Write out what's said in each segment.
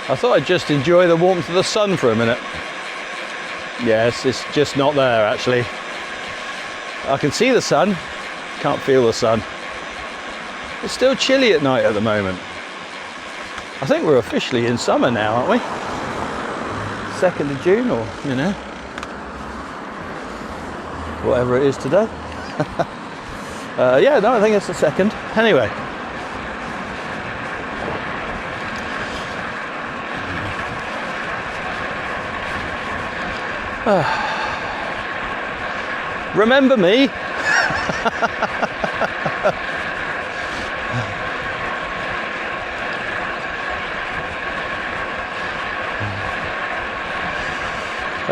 I thought I'd just enjoy the warmth of the sun for a minute. Yes, it's just not there actually. I can see the sun, can't feel the sun. It's still chilly at night at the moment. I think we're officially in summer now, aren't we? 2nd of June, or, you know, whatever it is today. Yeah, no, I think it's the 2nd. Anyway. Remember me?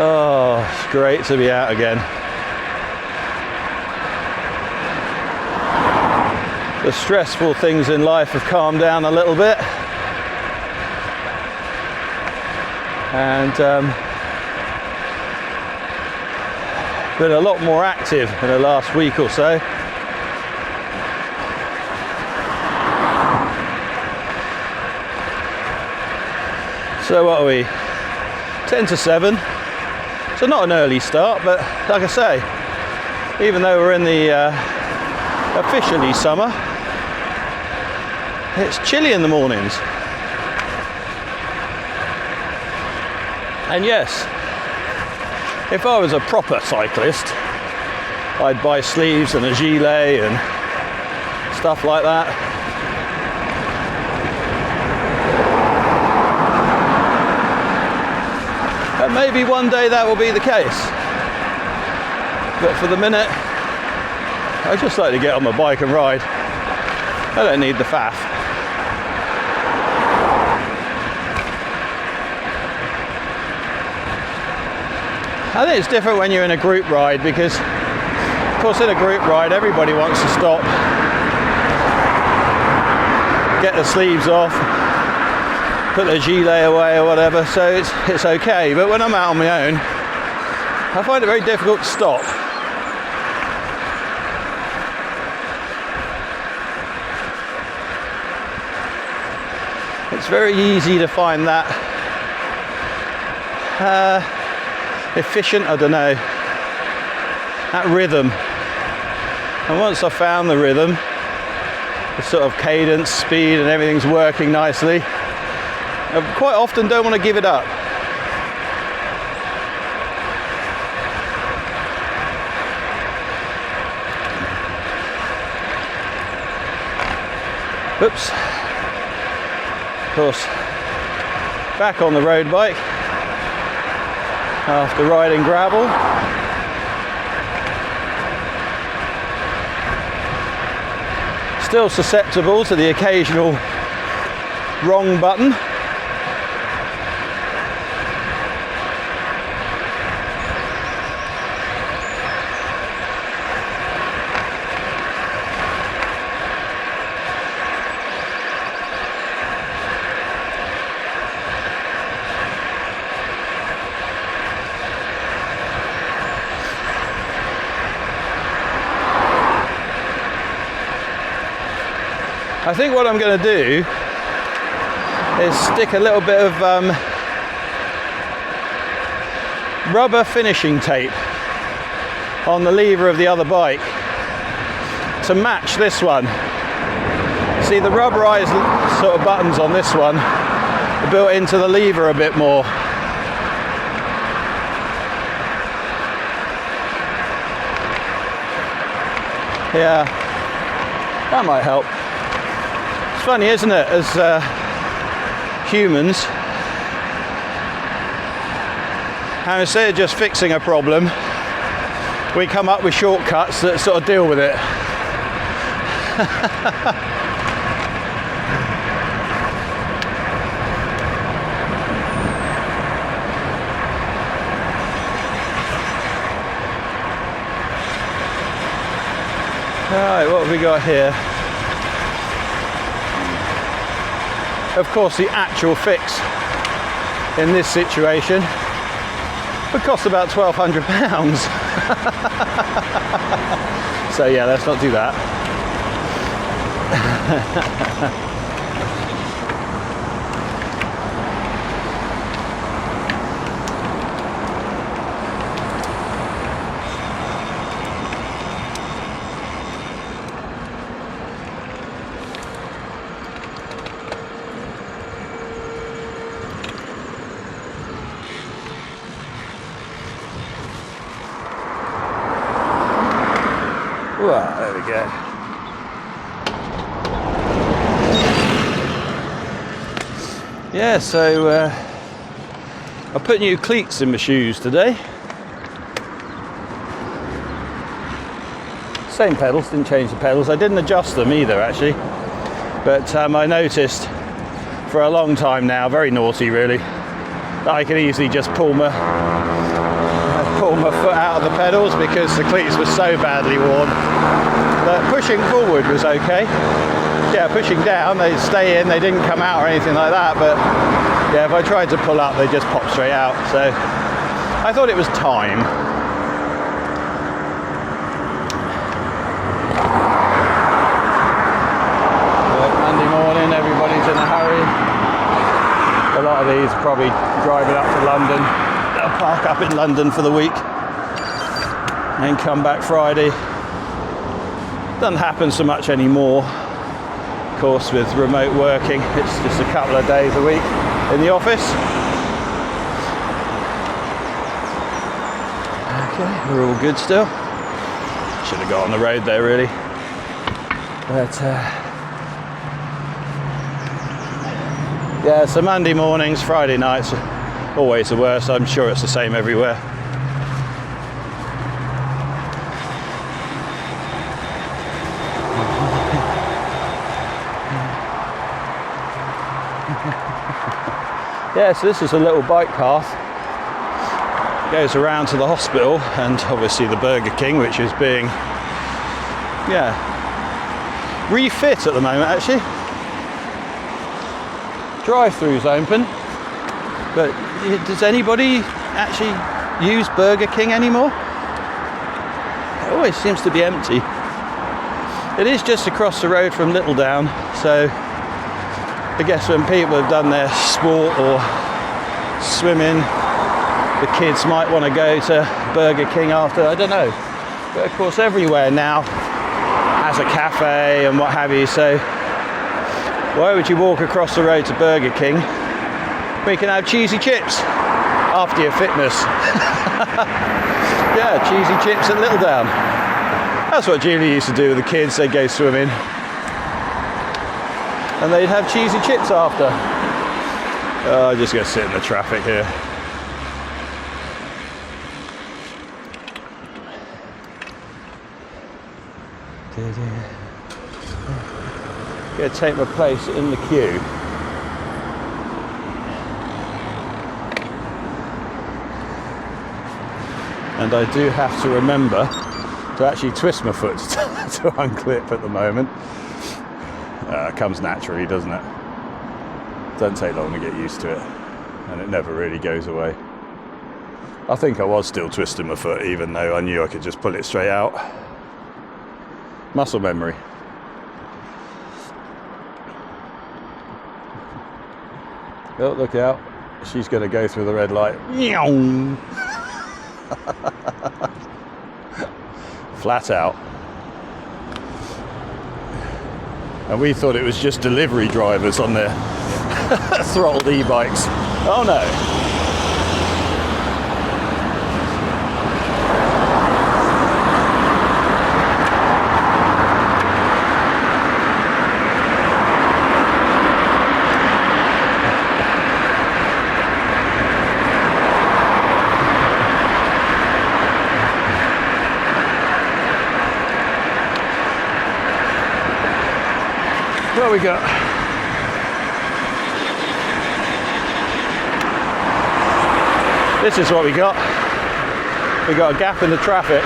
Oh, it's great to be out again. The stressful things in life have calmed down a little bit. And been a lot more active in the last week or so. So what are we? 10 to 7. So not an early start, but like I say, even though we're in the officially summer, it's chilly in the mornings. And yes, if I was a proper cyclist, I'd buy sleeves and a gilet and stuff like that. And maybe one day that will be the case. But for the minute, I just like to get on my bike and ride. I don't need the faff. I think it's different when you're in a group ride because, of course, in a group ride, everybody wants to stop, get the sleeves off, put the gilet away or whatever, so it's okay. But when I'm out on my own, I find it very difficult to stop. It's very easy to find that efficient, I don't know, that rhythm. And once I've found the rhythm, the sort of cadence, speed and everything's working nicely, I quite often don't want to give it up. Oops. Of course, back on the road bike after riding gravel. Still susceptible to the occasional wrong button. I think what I'm going to do is stick a little bit of rubber finishing tape on the lever of the other bike to match this one. See, the rubberized sort of buttons on this one are built into the lever a bit more. Yeah, that might help. It's funny, isn't it, as humans, how instead of just fixing a problem, we come up with shortcuts that sort of deal with it. Alright, what have we got here? Of course, the actual fix in this situation would cost about £1,200. So yeah, let's not do that. Well, there we go. Yeah, so I put new cleats in my shoes today. Same pedals, didn't change the pedals. I didn't adjust them either actually. But I noticed for a long time now, very naughty really, that I could easily just pull my foot out of the pedals because the cleats were so badly worn. But pushing forward was okay. Yeah, pushing down, they'd stay in, they didn't come out or anything like that, but yeah, if I tried to pull up, they just popped straight out. So I thought it was time. Monday morning, everybody's in a hurry. A lot of these are probably driving up to London. They'll park up in London for the week and come back Friday. Doesn't happen so much anymore. Of course, with remote working, it's just a couple of days a week in the office. Okay, we're all good still. Should have got on the road there really. But yeah, so Monday mornings, Friday nights, always the worst. I'm sure it's the same everywhere. Yeah, so this is a little bike path. Goes around to the hospital and obviously the Burger King, which is being, yeah, refit at the moment actually. Drive-throughs open, but does anybody actually use Burger King anymore? It always seems to be empty. It is just across the road from Littledown, so I guess when people have done their sport or swimming, the kids might want to go to Burger King after, I don't know. But of course everywhere now has a cafe and what have you, so why would you walk across the road to Burger King when you can have cheesy chips after your fitness? Yeah, cheesy chips at Littledown. That's what Julie used to do with the kids. They'd go swimming and they'd have cheesy chips after. I'm just going to sit in the traffic here. Going to take my place in the queue. And I do have to remember to actually twist my foot to unclip at the moment. It comes naturally, doesn't it? Doesn't take long to get used to it, and it never really goes away. I think I was still twisting my foot even though I knew I could just pull it straight out. Muscle memory. Oh, look out. She's going to go through the red light. Flat out. And we thought it was just delivery drivers on their throttled e-bikes. Oh no. What we got? This is what we got. We got a gap in the traffic.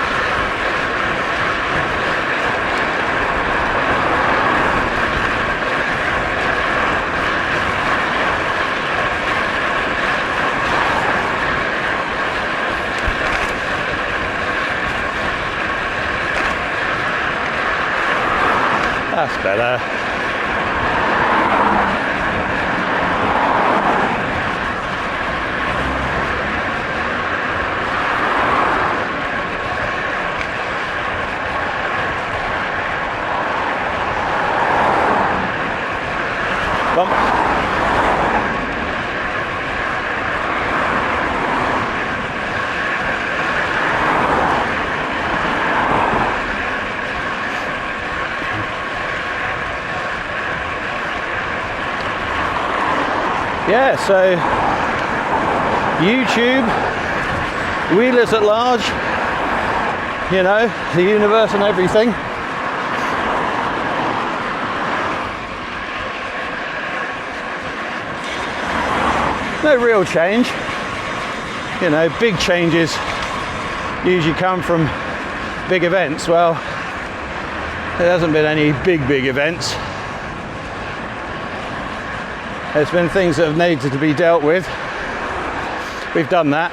That's better. Bump. yeah, so YouTube, wheelers at large, you know, the universe and everything. No real change, you know, big changes usually come from big events. Well, there hasn't been any big events. There's been things that have needed to be dealt with. We've done that.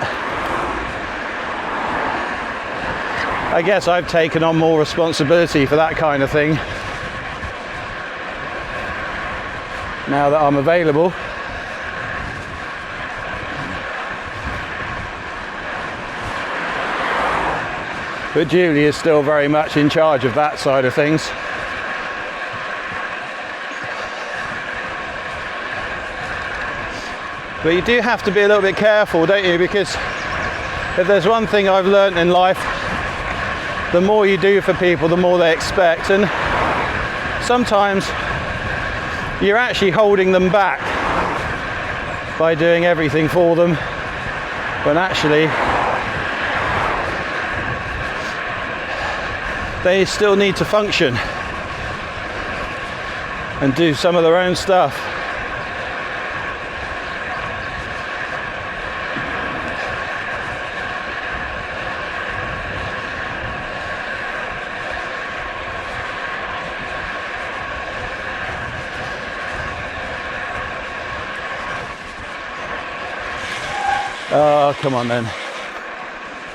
I guess I've taken on more responsibility for that kind of thing now that I'm available. But Julie is still very much in charge of that side of things. But you do have to be a little bit careful, don't you? Because if there's one thing I've learned in life, the more you do for people, the more they expect. And sometimes you're actually holding them back by doing everything for them, when actually they still need to function and do some of their own stuff. Oh, come on then.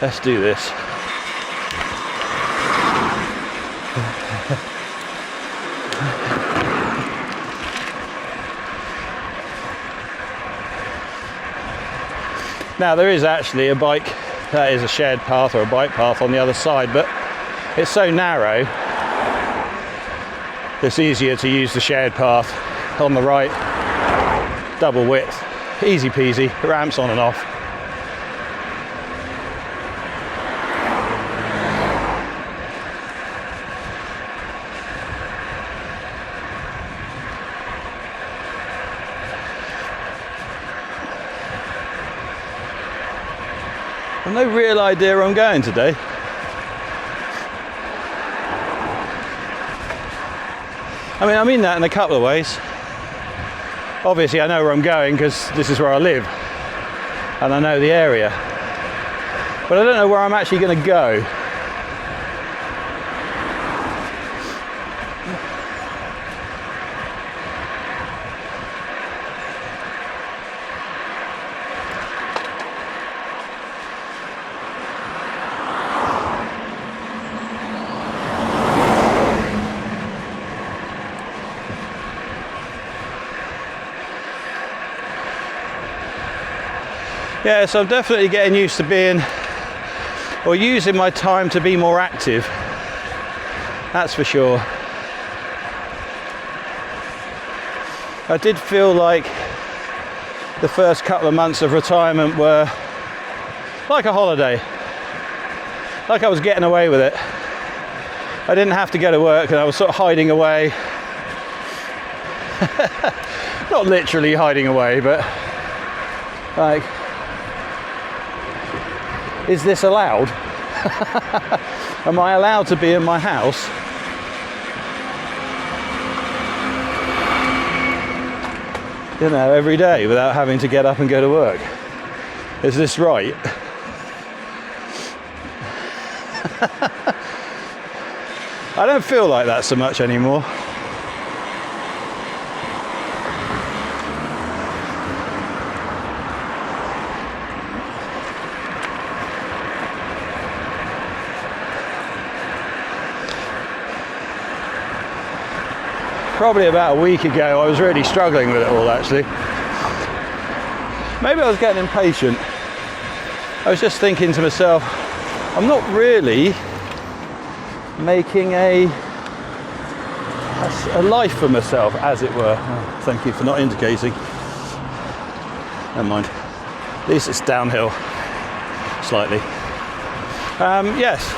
Let's do this. Now there is actually a bike, that is a shared path or a bike path on the other side, but it's so narrow it's easier to use the shared path on the right. Double width, easy peasy, ramps on and off. I've no real idea where I'm going today. I mean, I mean that in a couple of ways. Obviously, I know where I'm going because this is where I live and I know the area. But I don't know where I'm actually going to go. Yeah, so I'm definitely getting used to being, or using my time to be more active. That's for sure. I did feel like the first couple of months of retirement were like a holiday. Like I was getting away with it. I didn't have to go to work and I was sort of hiding away. Not literally hiding away, but like, is this allowed? Am I allowed to be in my house? You know, every day without having to get up and go to work? Is this right? I don't feel like that so much anymore. Probably about a week ago, I was really struggling with it all, actually. Maybe I was getting impatient. I was just thinking to myself, I'm not really making a life for myself, as it were. Oh, thank you for not indicating. Never mind. At least it's downhill, slightly. Yes.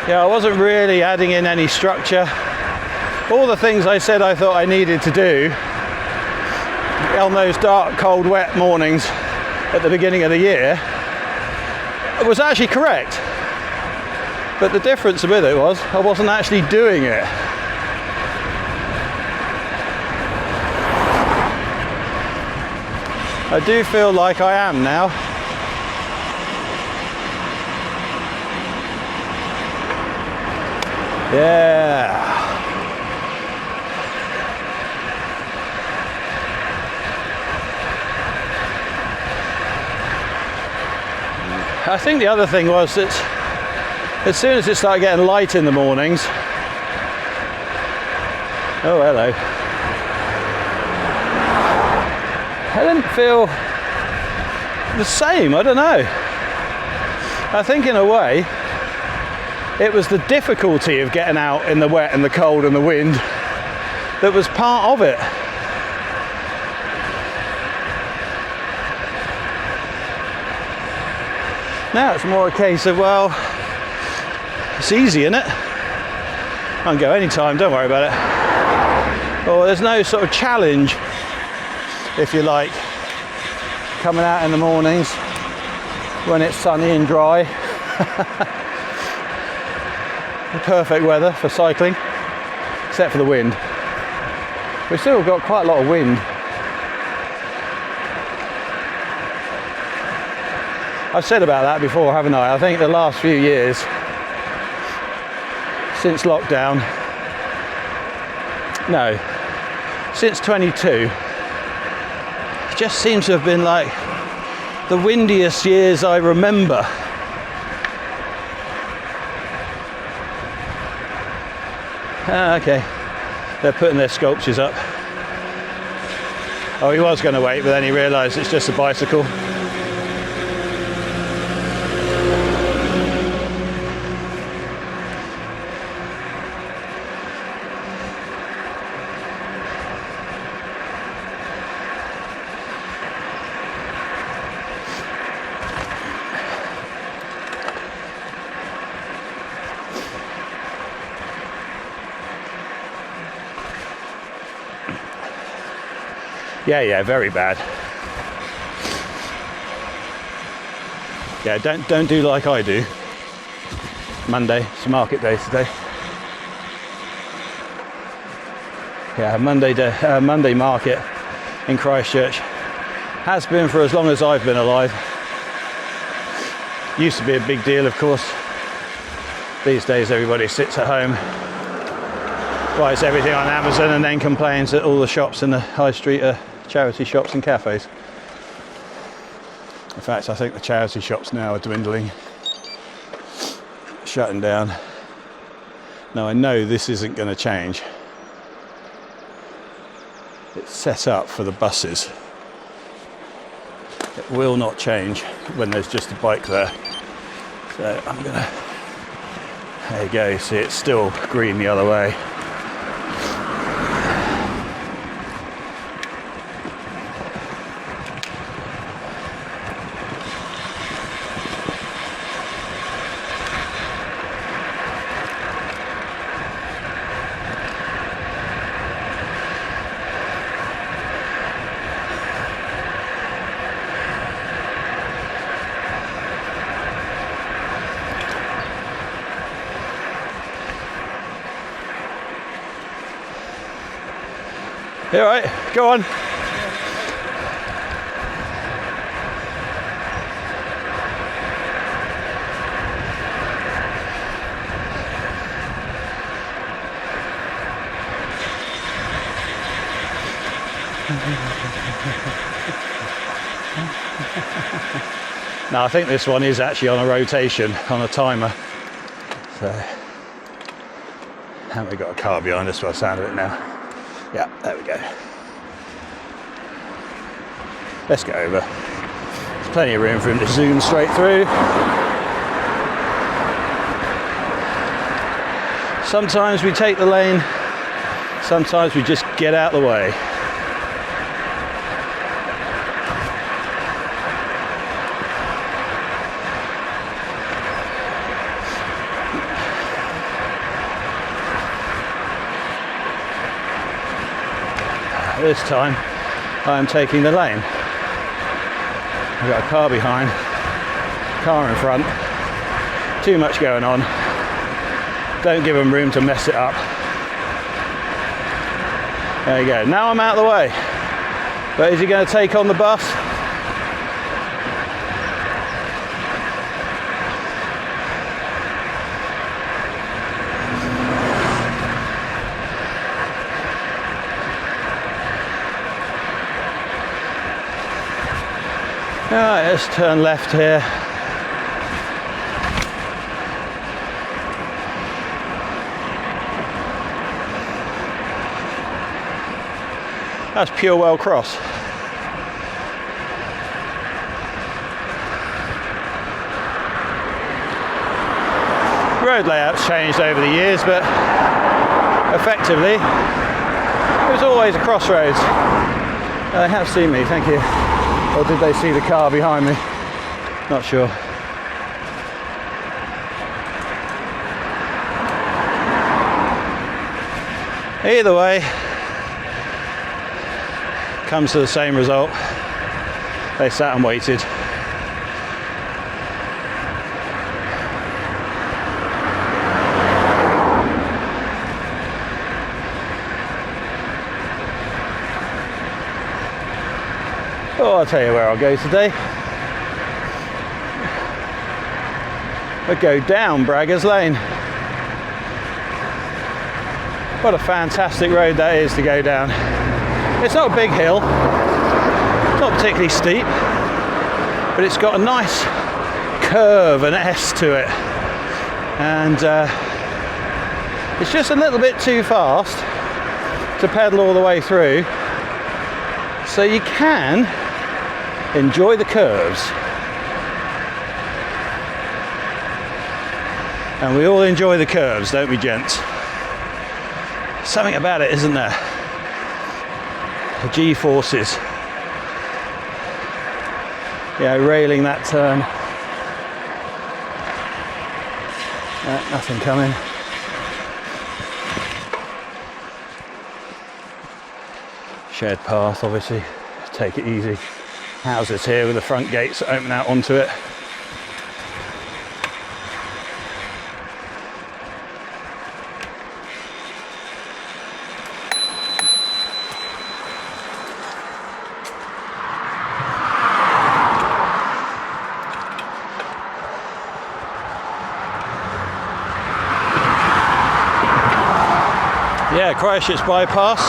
Yeah, I wasn't really adding in any structure. All the things I said I thought I needed to do, on those dark, cold, wet mornings at the beginning of the year was actually correct. But the difference with it was I wasn't actually doing it. I do feel like I am now. Yeah. I think the other thing was that as soon as it started getting light in the mornings, oh hello, I didn't feel the same. I don't know. I think in a way it was the difficulty of getting out in the wet and the cold and the wind that was part of it. Now it's more a case of, well, it's easy, isn't it? I can go anytime, don't worry about it. Or there's no sort of challenge, if you like, coming out in the mornings when it's sunny and dry. Perfect weather for cycling, except for the wind. We've still got quite a lot of wind. I've said about that before, haven't I? I think the last few years, since lockdown, no, since 22, it just seems to have been like the windiest years I remember. Okay, they're putting their sculptures up. Oh, he was going to wait, but then he realised it's just a bicycle. Yeah, very bad. Yeah, don't do like I do. Monday, it's market day today. Yeah, Monday market in Christchurch. Has been for as long as I've been alive. Used to be a big deal, of course. These days everybody sits at home, buys everything on Amazon and then complains that all the shops in the high street are charity shops and cafes. In fact, I think the charity shops now are dwindling, shutting down. Now I know this isn't going to change. It's set up for the buses. It will not change when there's just a bike there. So I'm gonna, there you go, see it's still green the other way. You all right? Go on. Now I think this one is actually on a rotation, on a timer. So, haven't we got a car behind us by the sound of it now? Yeah, there we go. Let's go over. There's plenty of room for him to zoom straight through. Sometimes we take the lane, sometimes we just get out of the way. This time I am taking the lane. I've got a car behind, car in front, too much going on. Don't give them room to mess it up. There you go. Now I'm out of the way. But is he going to take on the bus? Alright, let's turn left here. That's Purewell Cross. Road layout's changed over the years, but effectively it was always a crossroads. They have seen me, thank you. Or did they see the car behind me? Not sure. Either way, comes to the same result. They sat and waited. Oh, I'll tell you where I'll go today. I'll go down Braggers Lane. What a fantastic road that is to go down. It's not a big hill, it's not particularly steep, but it's got a nice curve, an S to it. And it's just a little bit too fast to pedal all the way through. So you can enjoy the curves. And we all enjoy the curves, don't we, gents? Something about it, isn't there? The G-forces. Yeah, railing that turn. Nothing coming. Shared path, obviously. Take it easy. Houses here with the front gates that open out onto it. Yeah, Christchurch bypass.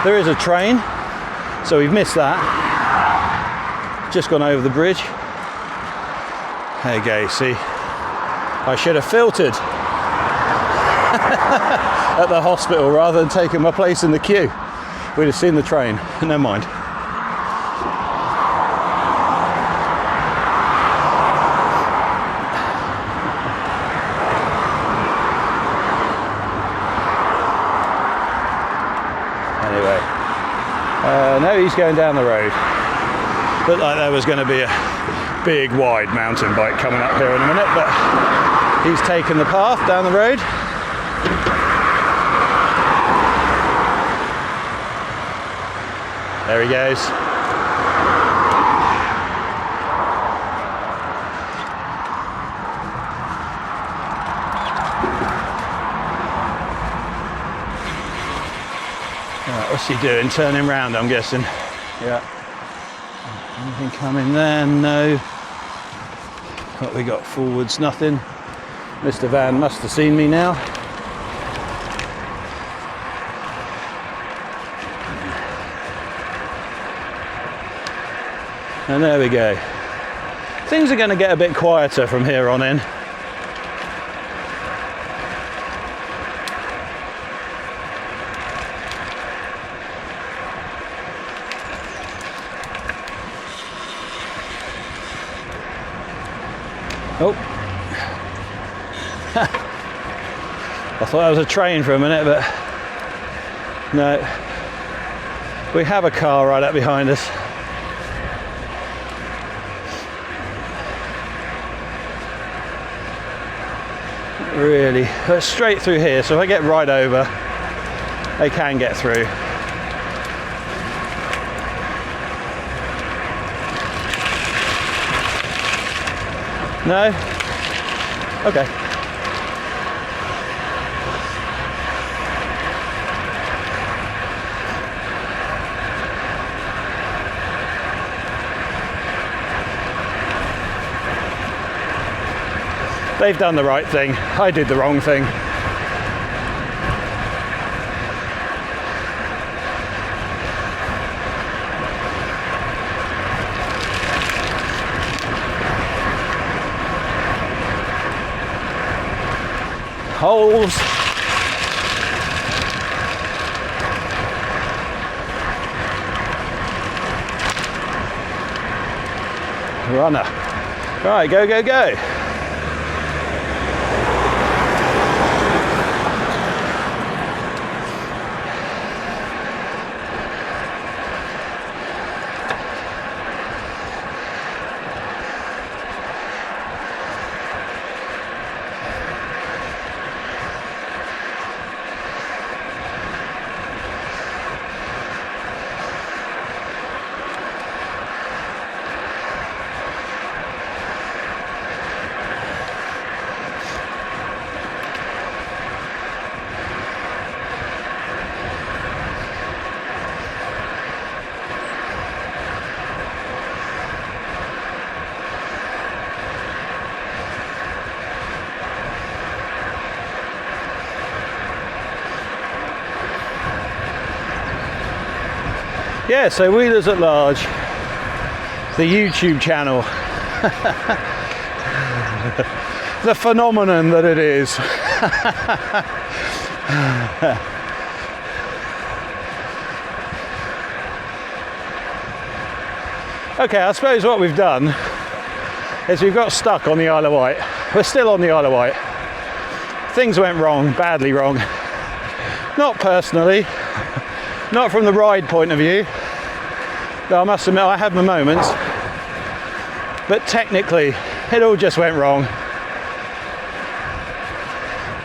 There is a train, so we've missed that. Just gone over the bridge. There you go, see. I should have filtered at the hospital rather than taking my place in the queue. We'd have seen the train, never mind. No, he's going down the road. Looked like there was going to be a big wide mountain bike coming up here in a minute, but he's taken the path down the road. There he goes. What's he doing? Turning round, I'm guessing. Yeah. Anything coming there? No. What we got forwards? Nothing. Mr. Van must have seen me now. And there we go. Things are going to get a bit quieter from here on in. Oh, I thought that was a train for a minute, but no. We have a car right up behind us. Really, it's straight through here, so if I get right over, they can get through. No? Okay. They've done the right thing. I did the wrong thing. Holes. Runner. Right, go, go, go. Yeah, so Wheelers at Large, the YouTube channel, the phenomenon that it is. Okay, I suppose what we've done is we've got stuck on the Isle of Wight. We're still on the Isle of Wight. Things went wrong, badly wrong. Not personally, not from the ride point of view. Though I must admit I had my moments, but technically it all just went wrong.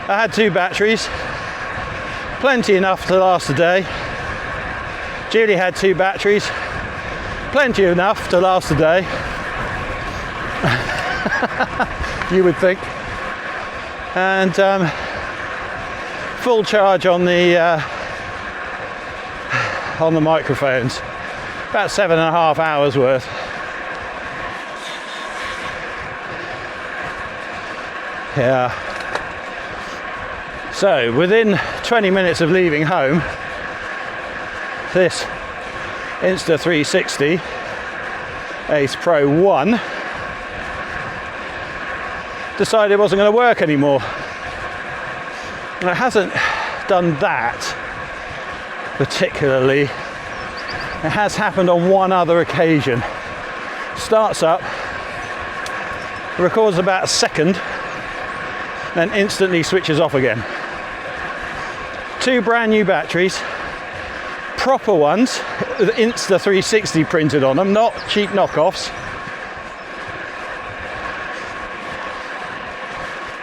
I had 2 batteries, plenty enough to last a day. Julie had 2 batteries, plenty enough to last a day. You would think. And full charge on the microphones. About 7.5 hours worth. Yeah. So within 20 minutes of leaving home, this Insta360 Ace Pro 1 decided it wasn't going to work anymore. And it hasn't done that particularly. It has happened on one other occasion. Starts up, records about a second, then instantly switches off again. 2 brand new batteries, proper ones, with Insta360 printed on them, not cheap knockoffs.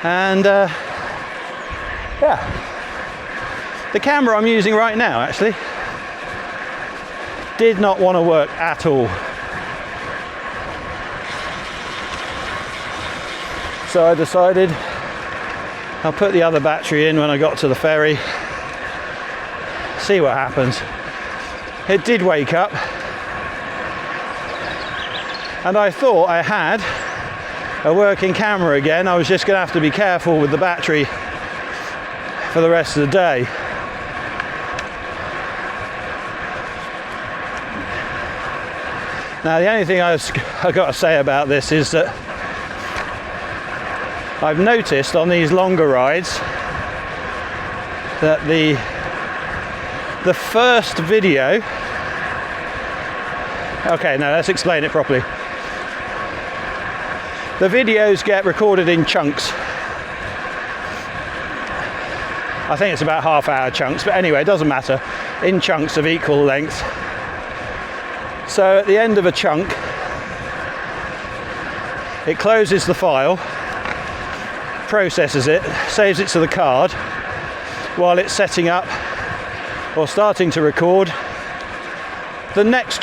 And yeah, the camera I'm using right now actually did not want to work at all. So I decided I'll put the other battery in when I got to the ferry, see what happens. It did wake up, and I thought I had a working camera again. I was just going to have to be careful with the battery for the rest of the day. Now the only thing I've got to say about this is that I've noticed on these longer rides that the first video, okay, now let's explain it properly. The videos get recorded in chunks. I think it's about half-hour chunks, but anyway, it doesn't matter. In chunks of equal length. So at the end of a chunk, it closes the file, processes it, saves it to the card, while it's setting up or starting to record the next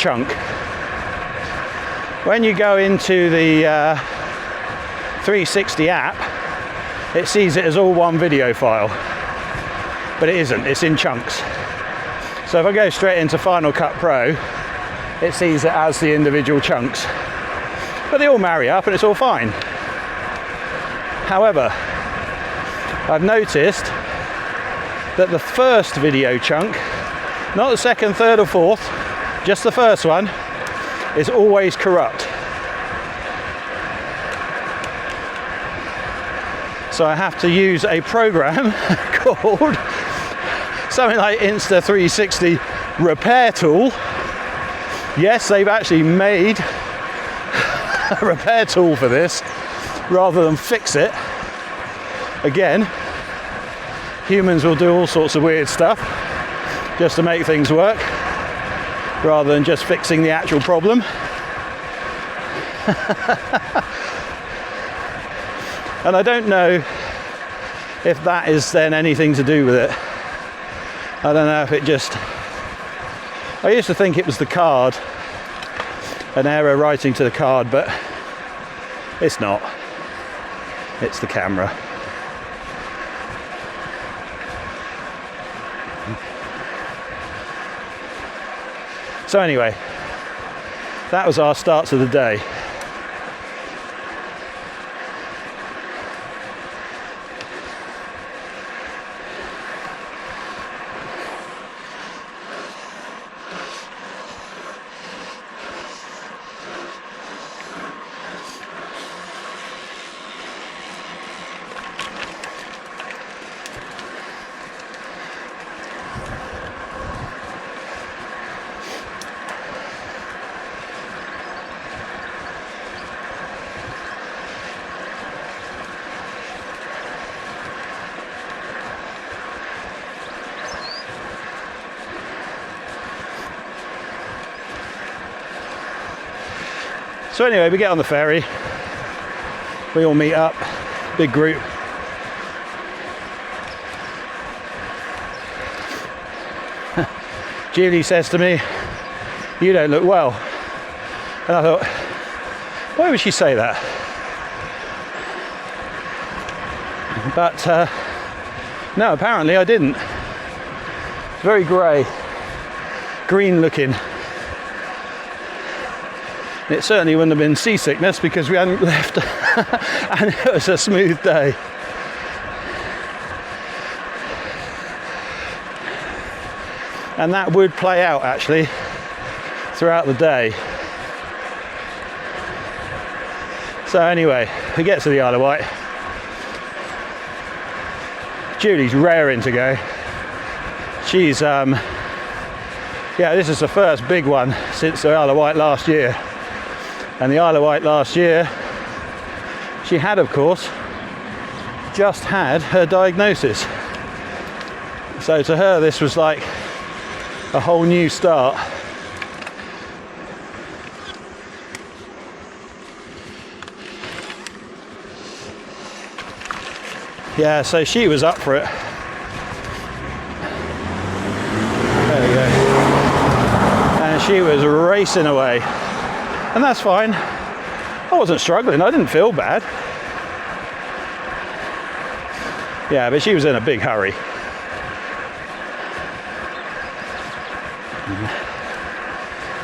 360 app, it sees it as all one video file, but it isn't, it's in chunks. So if I go straight into Final Cut Pro, it sees it as the individual chunks, but they all marry up and it's all fine. However, I've noticed that the first video chunk, not the second, third or fourth, just the first one, is always corrupt. So I have to use a program called something like Insta360 Repair Tool. Yes, they've actually made a repair tool for this rather than fix it. Again, humans will do all sorts of weird stuff just to make things work rather than just fixing the actual problem. And I don't know if that is then anything to do with it. I don't know if it just... I used to think it was the card, an error writing to the card, but it's not. It's the camera. So anyway, that was our start to the day. So anyway, we get on the ferry, we all meet up, big group. Julie says to me, "You don't look well." And I thought, why would she say that? But no, apparently I didn't. It's very grey, green looking. It certainly wouldn't have been seasickness because we hadn't left and it was a smooth day. And that would play out actually throughout the day. So anyway, we get to the Isle of Wight. Julie's raring to go. She's yeah, this is the first big one since the Isle of Wight last year. And the Isle of Wight last year, she had, of course, just had her diagnosis. So to her, this was like a whole new start. Yeah, so she was up for it. There we go. And she was racing away. And that's fine. I wasn't struggling, I didn't feel bad. Yeah, but she was in a big hurry.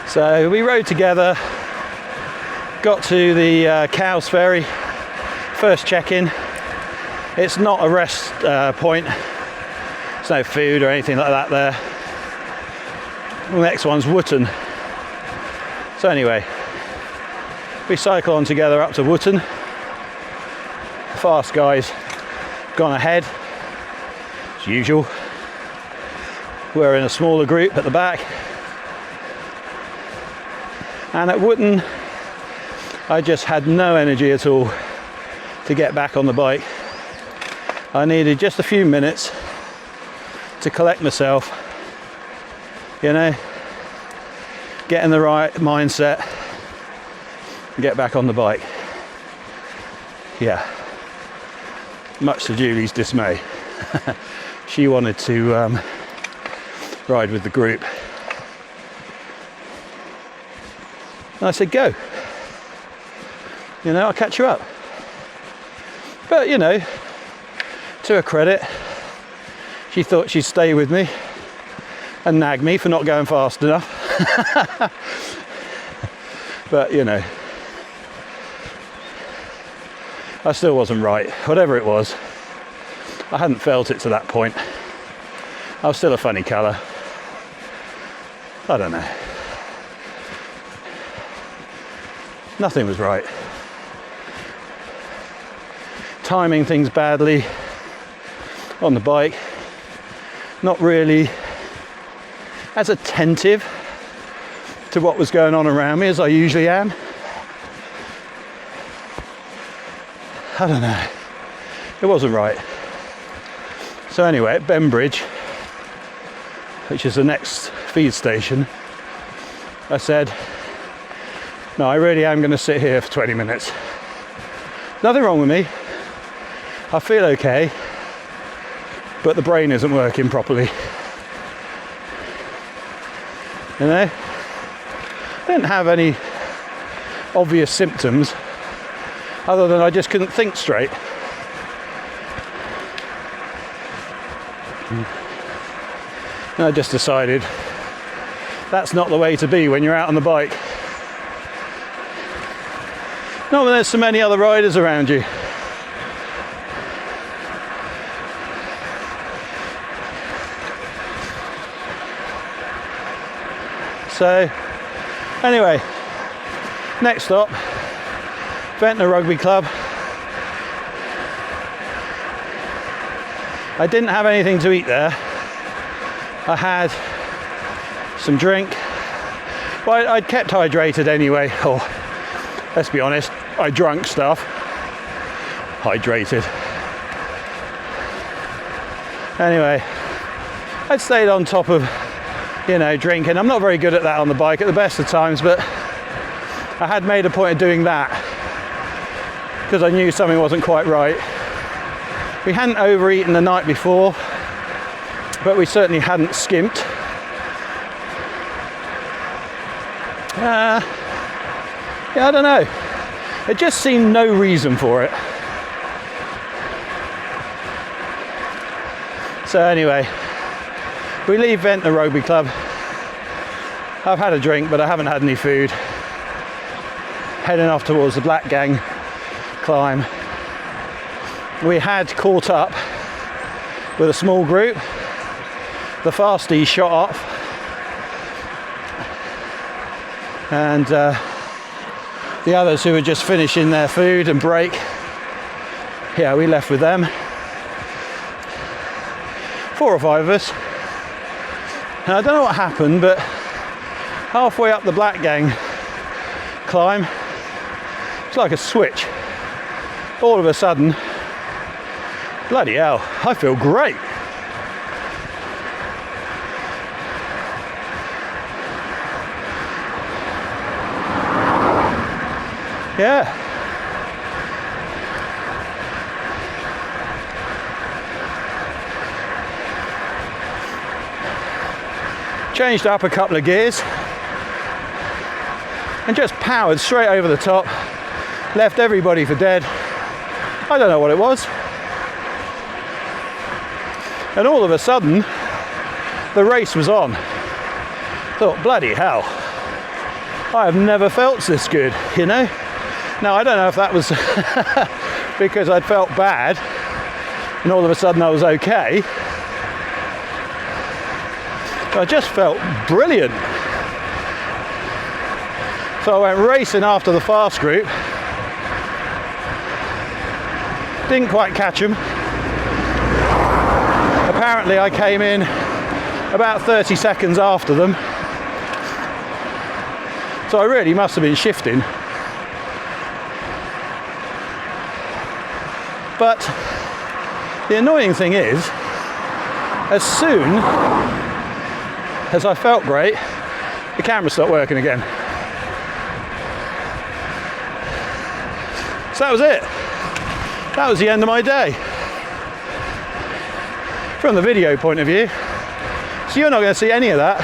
So we rode together, got to the Cowes ferry, first check-in. It's not a rest point, there's no food or anything like that there. The next one's Wootton. So anyway, we cycle on together up to Wootton. Fast guys gone ahead, as usual. We're in a smaller group at the back. And at Wootton, I just had no energy at all to get back on the bike. I needed just a few minutes to collect myself, you know, get in the right mindset, and get back on the bike. Yeah, much to Julie's dismay. She wanted to ride with the group. And I said, go. You know, I'll catch you up. But you know, to her credit, she thought she'd stay with me and nag me for not going fast enough. But you know, I still wasn't right. Whatever it was, I hadn't felt it to that point. I was still a funny colour. I don't know. Nothing was right. Timing things badly on the bike. Not really as attentive to what was going on around me as I usually am. I don't know. It wasn't right. So anyway, at Bembridge, which is the next feed station, I said, no, I really am going to sit here for 20 minutes. Nothing wrong with me. I feel okay, but the brain isn't working properly. You know? I didn't have any obvious symptoms other than I just couldn't think straight. And I just decided that's not the way to be when you're out on the bike. Not when there's so many other riders around you. So, anyway, next stop, Ventnor Rugby Club. I didn't have anything to eat there. I had some drink. Well, I'd kept hydrated anyway, or let's be honest, I drank stuff. Hydrated. Anyway, I'd stayed on top of, you know, drinking. I'm not very good at that on the bike at the best of times, but I had made a point of doing that because I knew something wasn't quite right. We hadn't overeaten the night before, but we certainly hadn't skimped. Yeah, I don't know. It just seemed no reason for it. So anyway, we leave Ventnor Rugby Club. I've had a drink, but I haven't had any food. Heading off towards the Black Gang climb. We had caught up with a small group. The fasties shot off, and the others who were just finishing their food and break, yeah, we left with them. 4 or 5 of us. Now, I don't know what happened, but halfway up the Black Gang climb, it's like a switch. All of a sudden, bloody hell, I feel great. Yeah. Changed up a couple of gears and just powered straight over the top, left everybody for dead. I don't know what it was. And all of a sudden, the race was on. Thought, bloody hell, I have never felt this good, you know? Now, I don't know if that was because I'd felt bad and all of a sudden I was okay. But I just felt brilliant. So I went racing after the fast group. Didn't quite catch them. Apparently I came in about 30 seconds after them. So I really must have been shifting. But the annoying thing is, as soon as I felt great, the camera stopped working again. So that was it. That was the end of my day. From the video point of view. So you're not going to see any of that.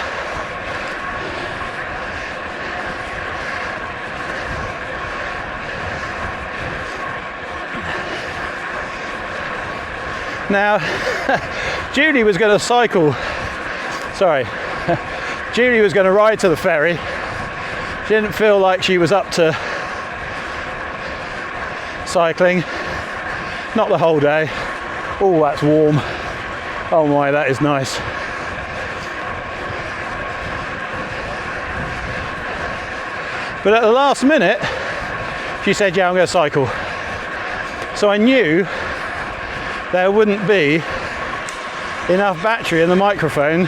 Now, Julie was going to cycle, sorry, Julie was going to ride to the ferry. She didn't feel like she was up to cycling, not the whole day. Oh, that's warm. Oh my, that is nice. But at the last minute, she said, yeah, I'm going to cycle. So I knew there wouldn't be enough battery in the microphone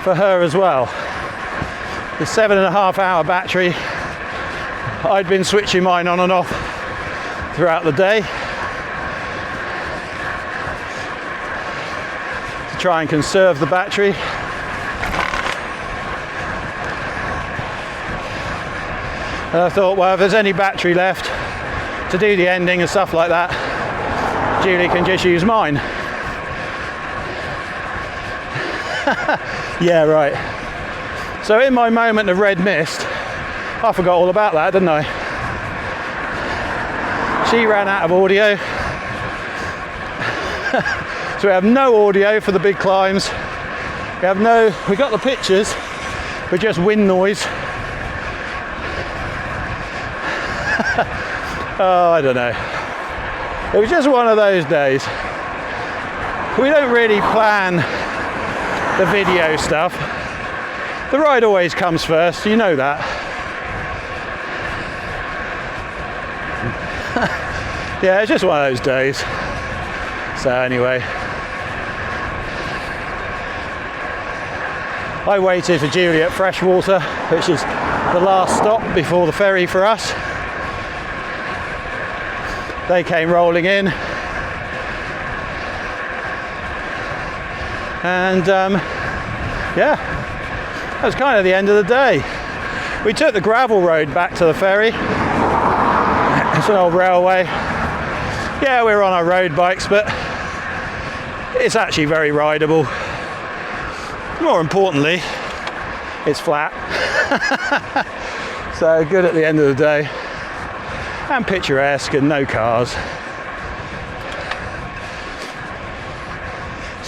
for her as well. The 7.5 hour battery, I'd been switching mine on and off throughout the day to try and conserve the battery. And I thought, well, if there's any battery left to do the ending and stuff like that, Julie can just use mine. Yeah, right. So in my moment of red mist, I forgot all about that, didn't I? She ran out of audio. So we have no audio for the big climbs. We got the pictures, but just wind noise. Oh, I don't know. It was just one of those days. We don't really plan the video stuff. The ride always comes first, you know that. Yeah, it's just one of those days. So anyway, I waited for Julie at Freshwater, which is the last stop before the ferry for us. They came rolling in, and yeah, that was kind of the end of the day. We took the gravel road back to the ferry. It's an old railway. Yeah, we're on our road bikes, but it's actually very rideable. More importantly, it's flat. So good at the end of the day. And picturesque and no cars.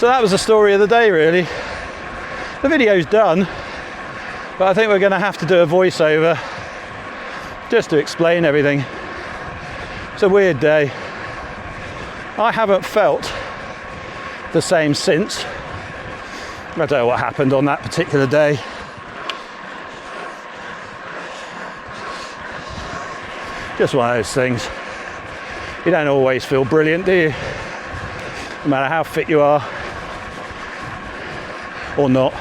So that was the story of the day, really. The video's done, but I think we're going to have to do a voiceover just to explain everything. It's a weird day. I haven't felt the same since. I don't know what happened on that particular day. Just one of those things. You don't always feel brilliant, do you? No matter how fit you are or not.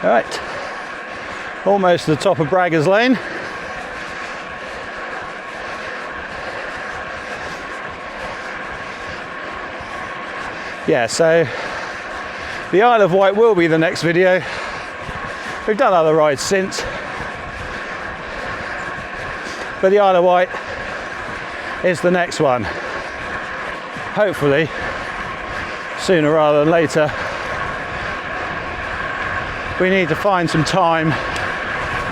All right, almost to the top of Braggers Lane. Yeah, so the Isle of Wight will be the next video. We've done other rides since, but the Isle of Wight is the next one. Hopefully, sooner rather than later. We need to find some time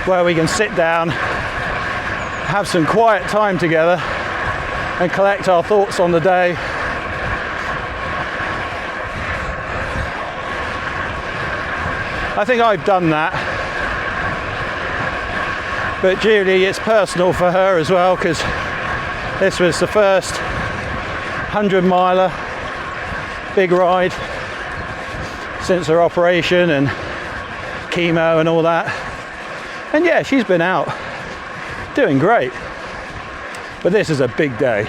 where we can sit down, have some quiet time together, and collect our thoughts on the day. I think I've done that, but Julie, it's personal for her as well, because this was the first 100-miler, big ride since her operation and chemo and all that. And yeah, she's been out doing great, but this is a big day,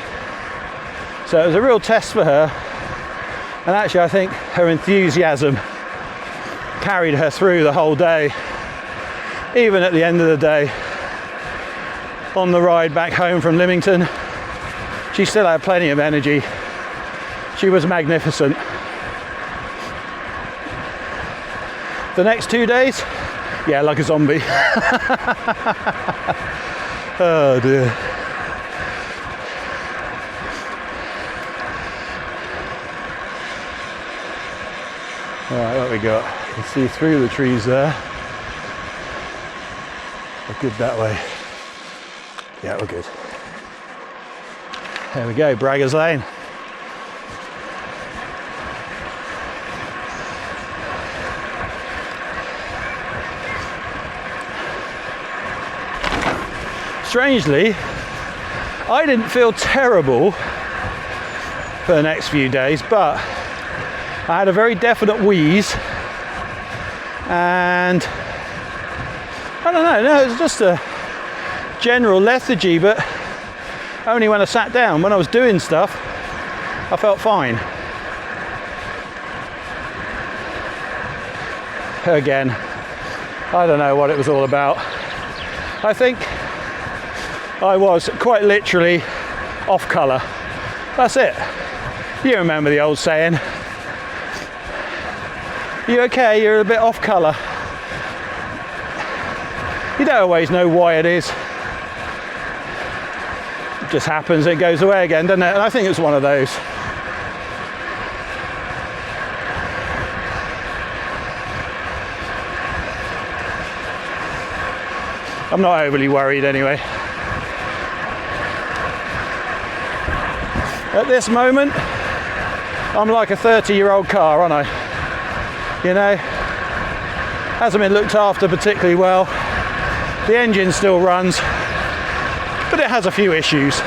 so it was a real test for her. And actually I think her enthusiasm carried her through the whole day. Even at the end of the day, on the ride back home from Lymington, she still had plenty of energy. She was magnificent. The next 2 days, yeah, like a zombie. Oh dear. Alright, what we got? You can see through the trees there. We're good that way. Yeah, we're good. There we go, Braggers Lane. Strangely, I didn't feel terrible for the next few days, but I had a very definite wheeze, and I don't know, no, it was just a general lethargy, but only when I sat down. When I was doing stuff, I felt fine. Again, I don't know what it was all about. I think I was quite literally off colour. That's it. You remember the old saying, you okay, you're a bit off colour. You don't always know why it is. It just happens, it goes away again, doesn't it? And I think it's one of those. I'm not overly worried anyway. At this moment, I'm like a 30-year-old car, aren't I? You know, hasn't been looked after particularly well. The engine still runs, but it has a few issues.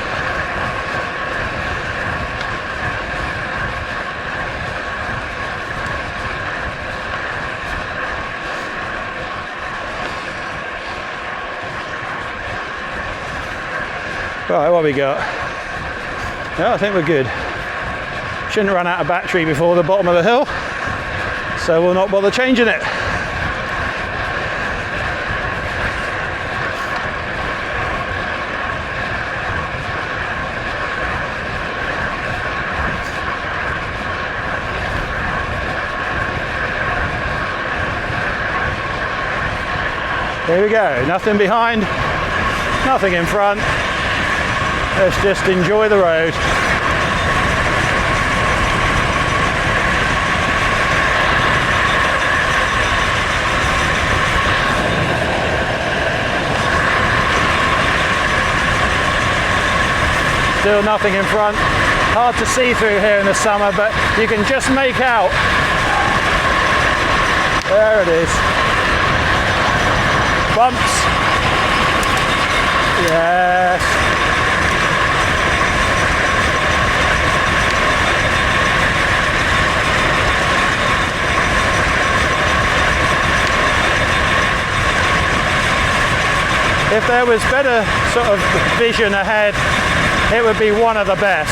Right, what have we got? Yeah, I think we're good. Shouldn't run out of battery before the bottom of the hill, so we'll not bother changing it. Here we go, nothing behind, nothing in front. Let's just enjoy the road. Still nothing in front. Hard to see through here in the summer, but you can just make out. There it is. Bumps. Yes. If there was better sort of vision ahead, it would be one of the best.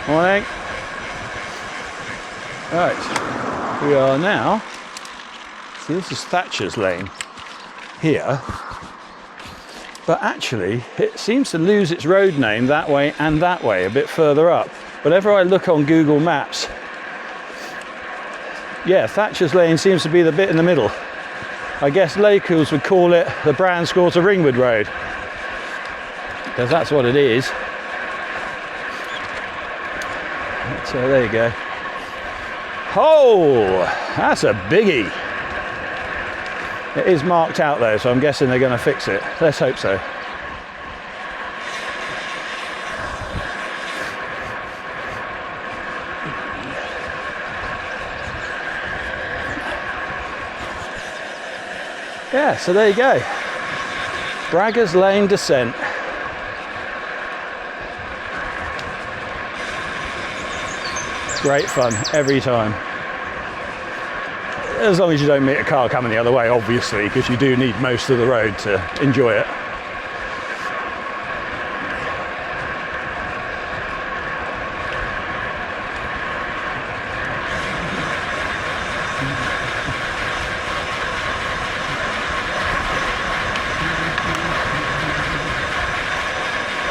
Morning. Right, we are now, so this is Thatcher's Lane here, but actually it seems to lose its road name that way and that way, a bit further up. Whenever I look on Google Maps, yeah, Thatcher's Lane seems to be the bit in the middle. I guess locals would call it the Branscourt to Ringwood Road, because that's what it is. So there you go. Oh, that's a biggie. It is marked out though, so I'm guessing they're going to fix it. Let's hope so. Yeah, so there you go. Braggers Lane descent. Great fun every time. As long as you don't meet a car coming the other way, obviously, because you do need most of the road to enjoy it.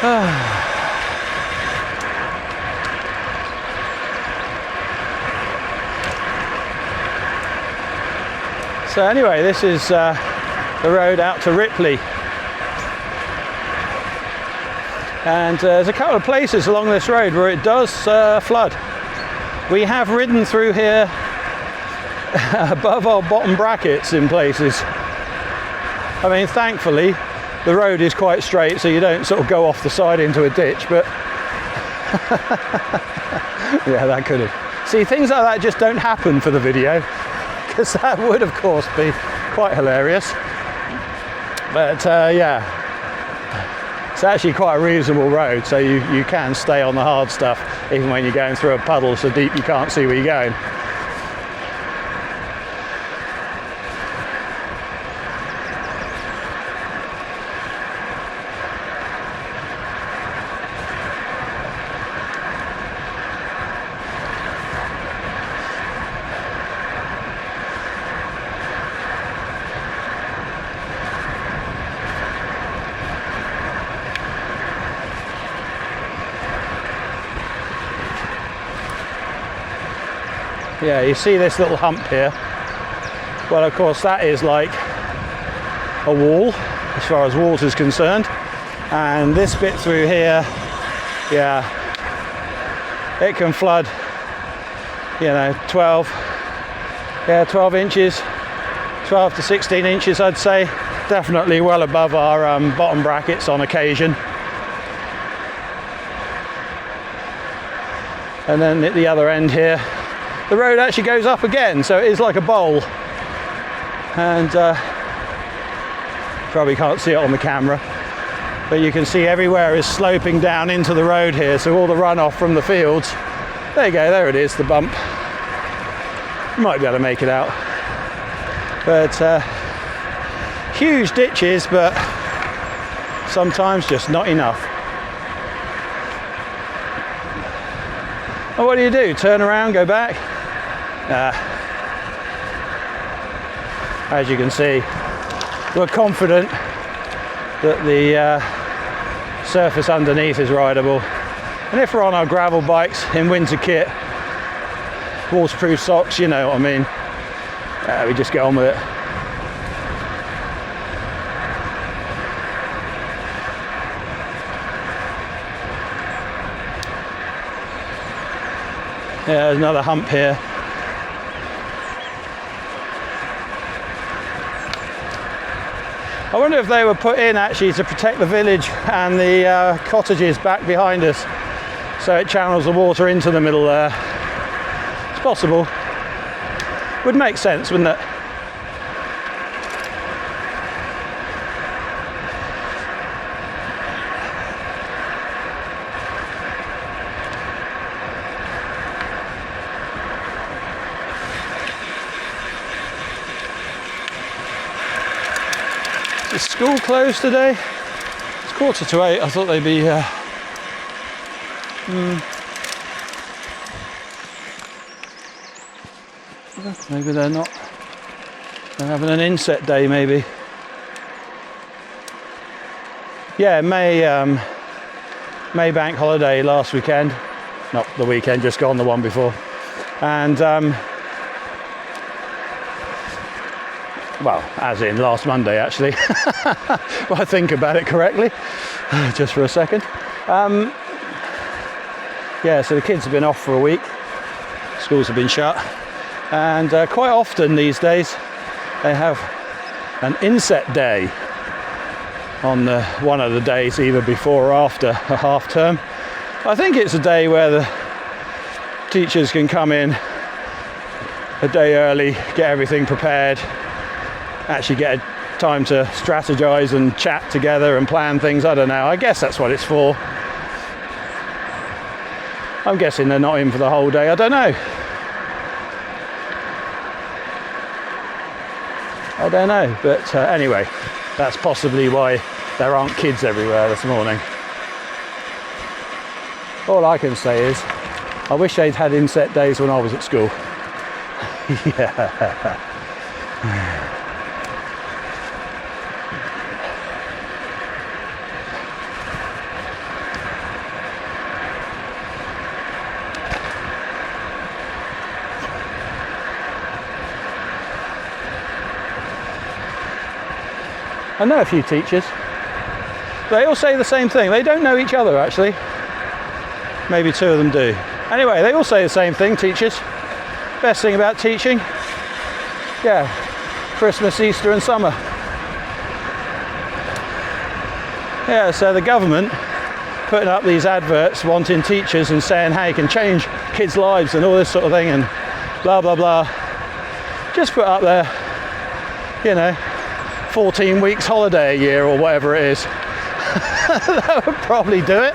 So anyway, this is the road out to Ripley. And there's a couple of places along this road where it does flood. We have ridden through here above our bottom brackets in places. I mean, thankfully, the road is quite straight, so you don't sort of go off the side into a ditch, but yeah, that could have. See, things like that just don't happen for the video, because that would, of course, be quite hilarious. But yeah, it's actually quite a reasonable road, so you can stay on the hard stuff even when you're going through a puddle so deep you can't see where you're going. Yeah, you see this little hump here. Well, of course, that is like a wall as far as water is concerned. And this bit through here, yeah, it can flood, you know, 12 inches, 12 to 16 inches, I'd say. Definitely well above our bottom brackets on occasion. And then at the other end here, the road actually goes up again, so it is like a bowl. And probably can't see it on the camera, but you can see everywhere is sloping down into the road here, so all the runoff from the fields. There you go, there it is, the bump. You might be able to make it out. But huge ditches, but sometimes just not enough. And what do? Turn around, go back? As you can see, we're confident that the surface underneath is rideable. And if we're on our gravel bikes in winter kit, waterproof socks, you know what I mean, we just get on with it. Yeah, there's another hump here. I wonder if they were put in actually to protect the village and the cottages back behind us, so it channels the water into the middle there. It's possible. Would make sense, wouldn't it? Is school closed today? It's 7:45. I thought they'd be maybe they're not. They're having an inset day, maybe. Yeah, May bank holiday last weekend. Not the weekend, just gone, the one before. And well, as in last Monday, actually. Well, I think about it correctly, just for a second. Yeah, so the kids have been off for a week. Schools have been shut. And quite often these days, they have an inset day on one of the days, either before or after a half term. I think it's a day where the teachers can come in a day early, get everything prepared, actually get time to strategize and chat together and plan things. I don't know, I guess that's what it's for. I'm guessing they're not in for the whole day, I don't know. I don't know, but anyway, that's possibly why there aren't kids everywhere this morning. All I can say is, I wish they'd had inset days when I was at school. Yeah. I know a few teachers. They all say the same thing. They don't know each other, actually. Maybe two of them do. Anyway, they all say the same thing, teachers. Best thing about teaching, yeah, Christmas, Easter and summer. Yeah, so the government putting up these adverts wanting teachers and saying how you can change kids' lives and all this sort of thing and blah, blah, blah. Just put up there, you know, 14 weeks holiday a year or whatever it is. That would probably do it.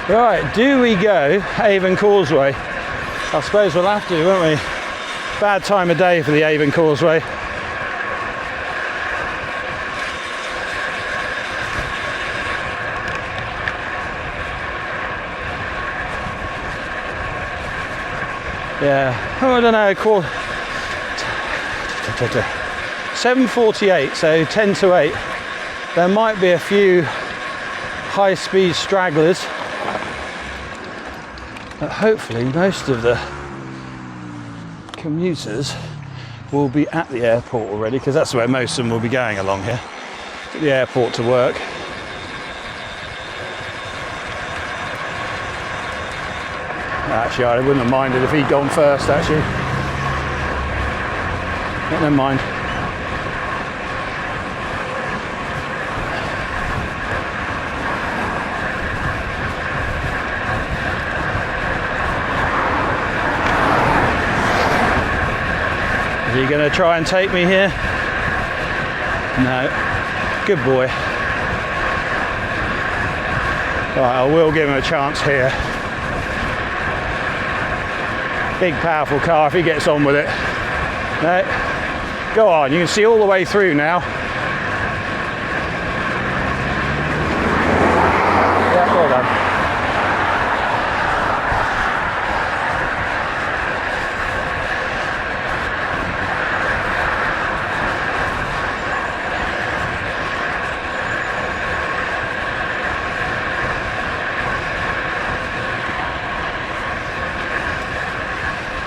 Right, do we go Avon Causeway? I suppose we'll have to, won't we? Bad time of day for the Avon Causeway. Yeah, oh, I don't know, 7:48, so 10 to 8. There might be a few high-speed stragglers. But hopefully most of the commuters will be at the airport already, because that's where most of them will be going along here, to the airport to work. Actually, I wouldn't have minded if he'd gone first, actually. But never mind. Is he going to try and take me here? No. Good boy. Right, I will give him a chance here. Big powerful car if he gets on with it. No. Go on, you can see all the way through now. Yeah, well done.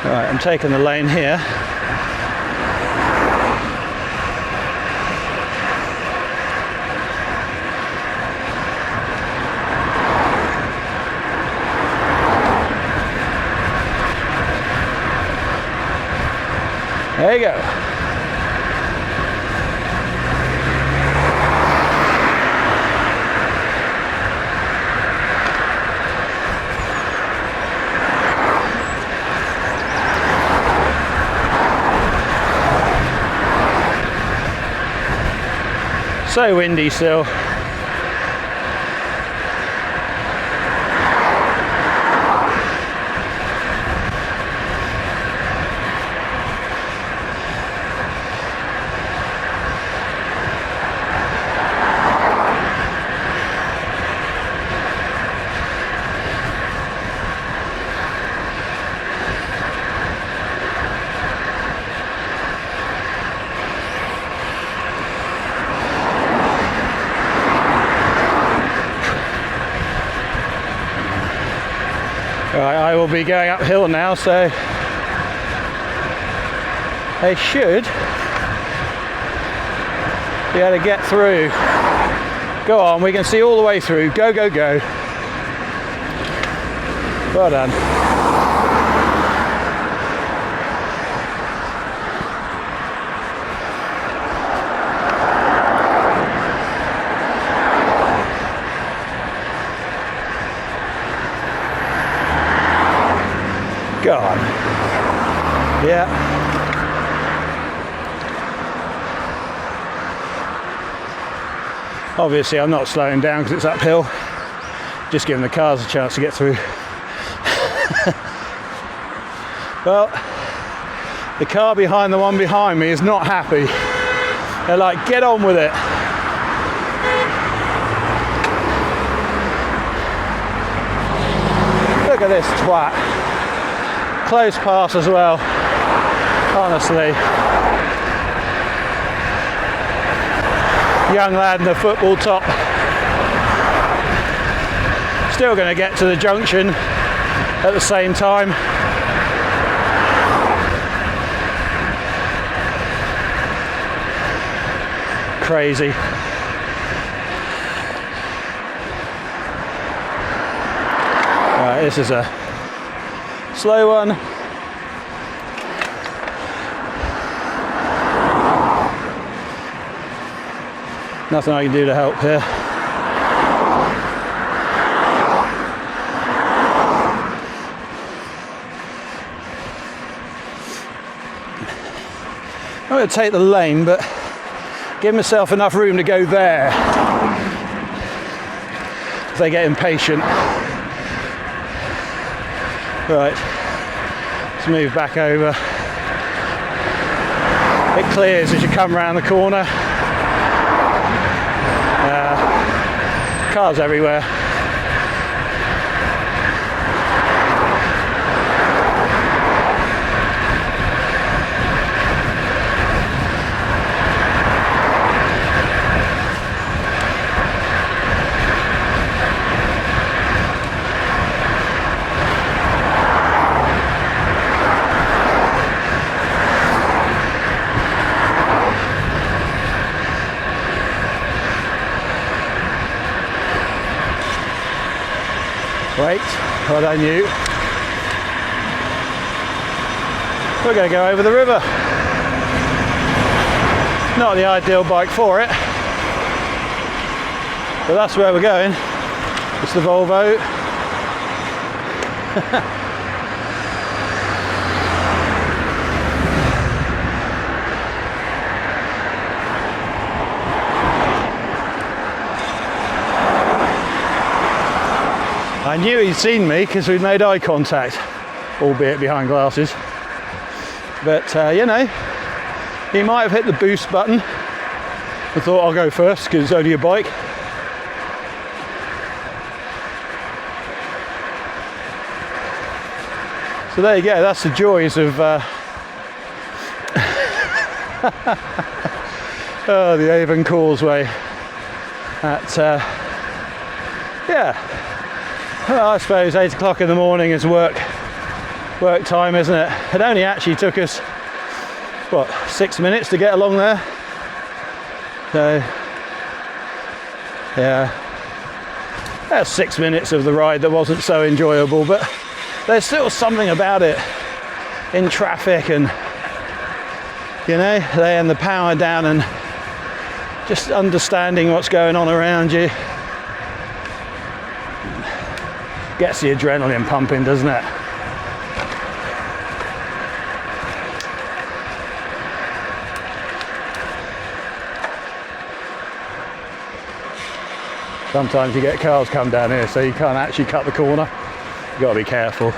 Right, I'm taking the lane here. There you go. So windy still. Right, I will be going uphill now, so they should be able to get through. Go on, we can see all the way through. Go, go, go. Well done. Go on. Yeah. Obviously I'm not slowing down because it's uphill, just giving the cars a chance to get through. Well, the car behind the one behind me is not happy. They're like, get on with it. Look at this twat. Close pass as well, honestly. Young lad in the football top. Still going to get to the junction at the same time. Crazy. Right, this is a slow one. Nothing I can do to help here. I'm going to take the lane, but give myself enough room to go there if they get impatient. Right, let's move back over. It clears as you come around the corner. Cars everywhere. Wait, what I knew. We're going to go over the river. Not the ideal bike for it, but that's where we're going. It's the Volvo. I knew he'd seen me because we'd made eye contact, albeit behind glasses. But you know, he might have hit the boost button and thought, I'll go first because it's only a bike. So there you go, that's the joys of oh, the Avon Causeway at yeah. Well, I suppose 8 o'clock in the morning is work time, isn't it? It only actually took us, what, 6 minutes to get along there. So, yeah, that's 6 minutes of the ride that wasn't so enjoyable, but there's still something about it in traffic and, you know, laying the power down and just understanding what's going on around you. Gets the adrenaline pumping, doesn't it? Sometimes you get cars come down here, so you can't actually cut the corner. You've got to be careful.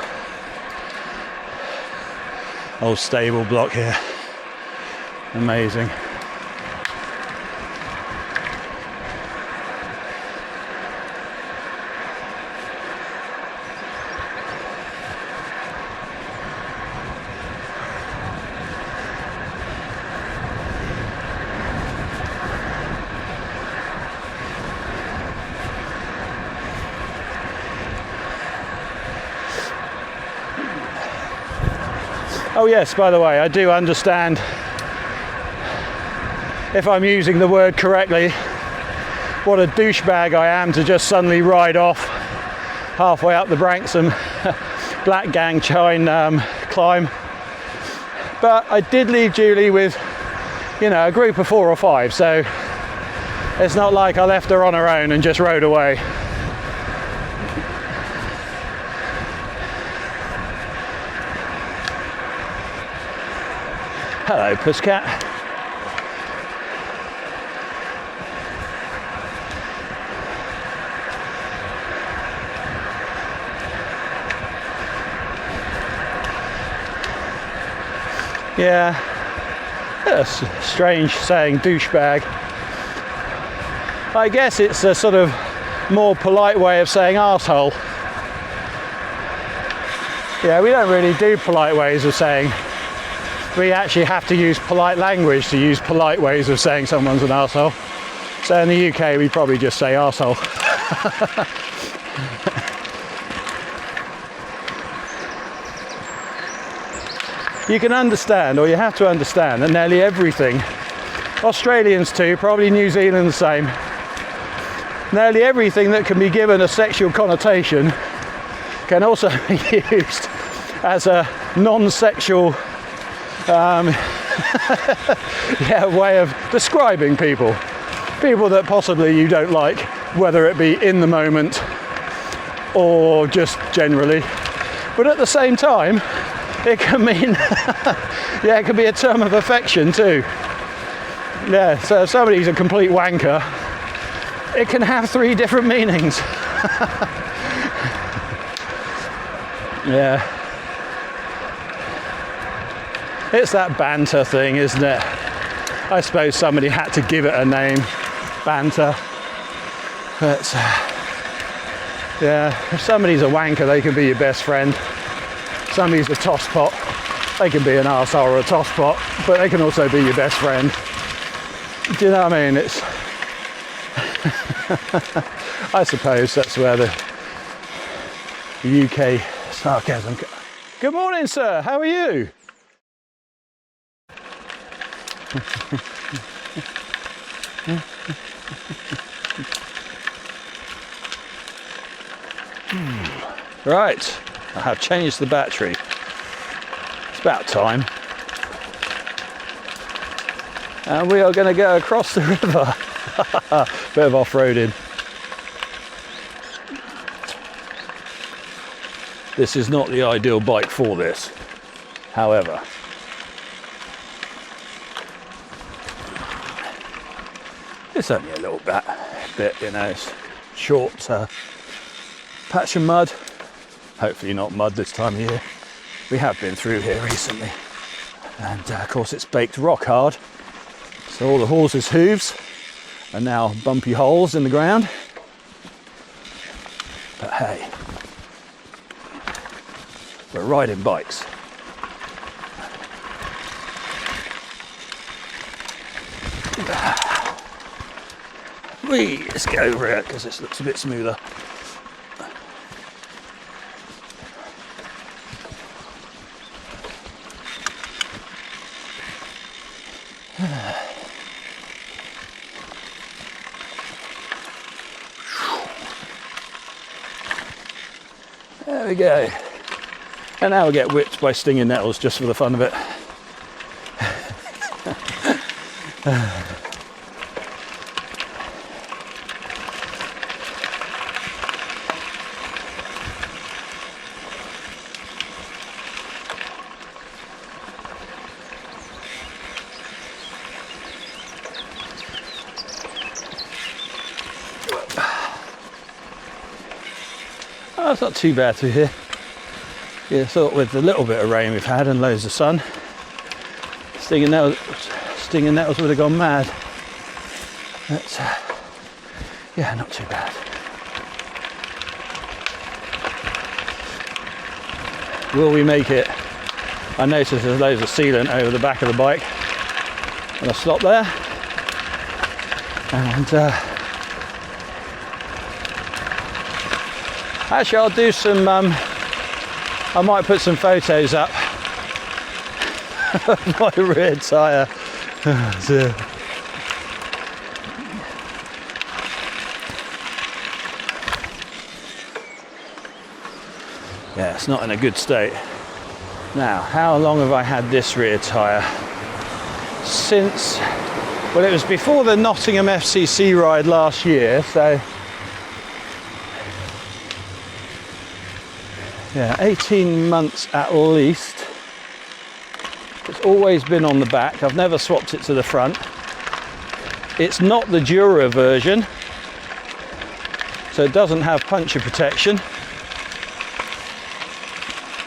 Old stable block here. Amazing. Oh yes, by the way, I do understand, if I'm using the word correctly, what a douchebag I am to just suddenly ride off halfway up the Branksome Black Gang Chine climb. But I did leave Julie with, you know, a group of 4 or 5, so it's not like I left her on her own and just rode away. Hello, Pusscat. Yeah, that's strange saying douchebag. I guess it's a sort of more polite way of saying arsehole. Yeah, we don't really do polite ways of saying. We actually have to use polite language to use polite ways of saying someone's an arsehole. So in the UK, we probably just say arsehole. You can understand, or you have to understand, that nearly everything, Australians too, probably New Zealand the same, nearly everything that can be given a sexual connotation can also be used as a non-sexual way of describing people that possibly you don't like, whether it be in the moment or just generally. But at the same time, it can mean, yeah, it can be a term of affection too. Yeah, so if somebody's a complete wanker, it can have 3 different meanings. Yeah. It's that banter thing, isn't it? I suppose somebody had to give it a name, banter. But, yeah, if somebody's a wanker, they can be your best friend. Somebody's a tosspot, they can be an arsehole or a tosspot, but they can also be your best friend. Do you know what I mean? It's I suppose that's where the UK sarcasm. Good morning, sir. How are you? Right, I have changed the battery. It's about time. And we are going to go across the river. Bit of off-roading. This is not the ideal bike for this, however. It's only a little bit, you know, it's short patch of mud. Hopefully not mud this time of year. We have been through here recently. And of course it's baked rock hard. So all the horses' hooves are now bumpy holes in the ground. But hey, we're riding bikes. Let's get over it because this looks a bit smoother. There we go. And now we'll get whipped by stinging nettles just for the fun of it. Oh, it's not too bad through here. Yeah, I thought with the little bit of rain we've had and loads of sun, stinging nettles would have gone mad. But yeah, not too bad. Will we make it? I noticed there's loads of sealant over the back of the bike. And I'll stop there. And actually I'll do some, I might put some photos up of my rear tyre. Yeah, it's not in a good state. Now, how long have I had this rear tyre? Since, well, it was before the Nottingham FCC ride last year, so yeah, 18 months at least. It's always been on the back. I've never swapped it to the front. It's not the Dura version, so it doesn't have puncture protection.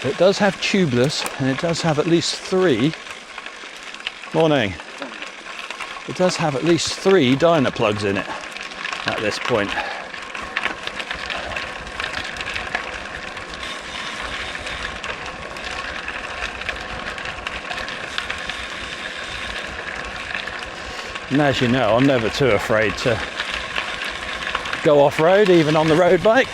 It does have tubeless, and it does have at least 3. Morning. It does have at least 3 dyno plugs in it at this point. And as you know, I'm never too afraid to go off-road, even on the road bike.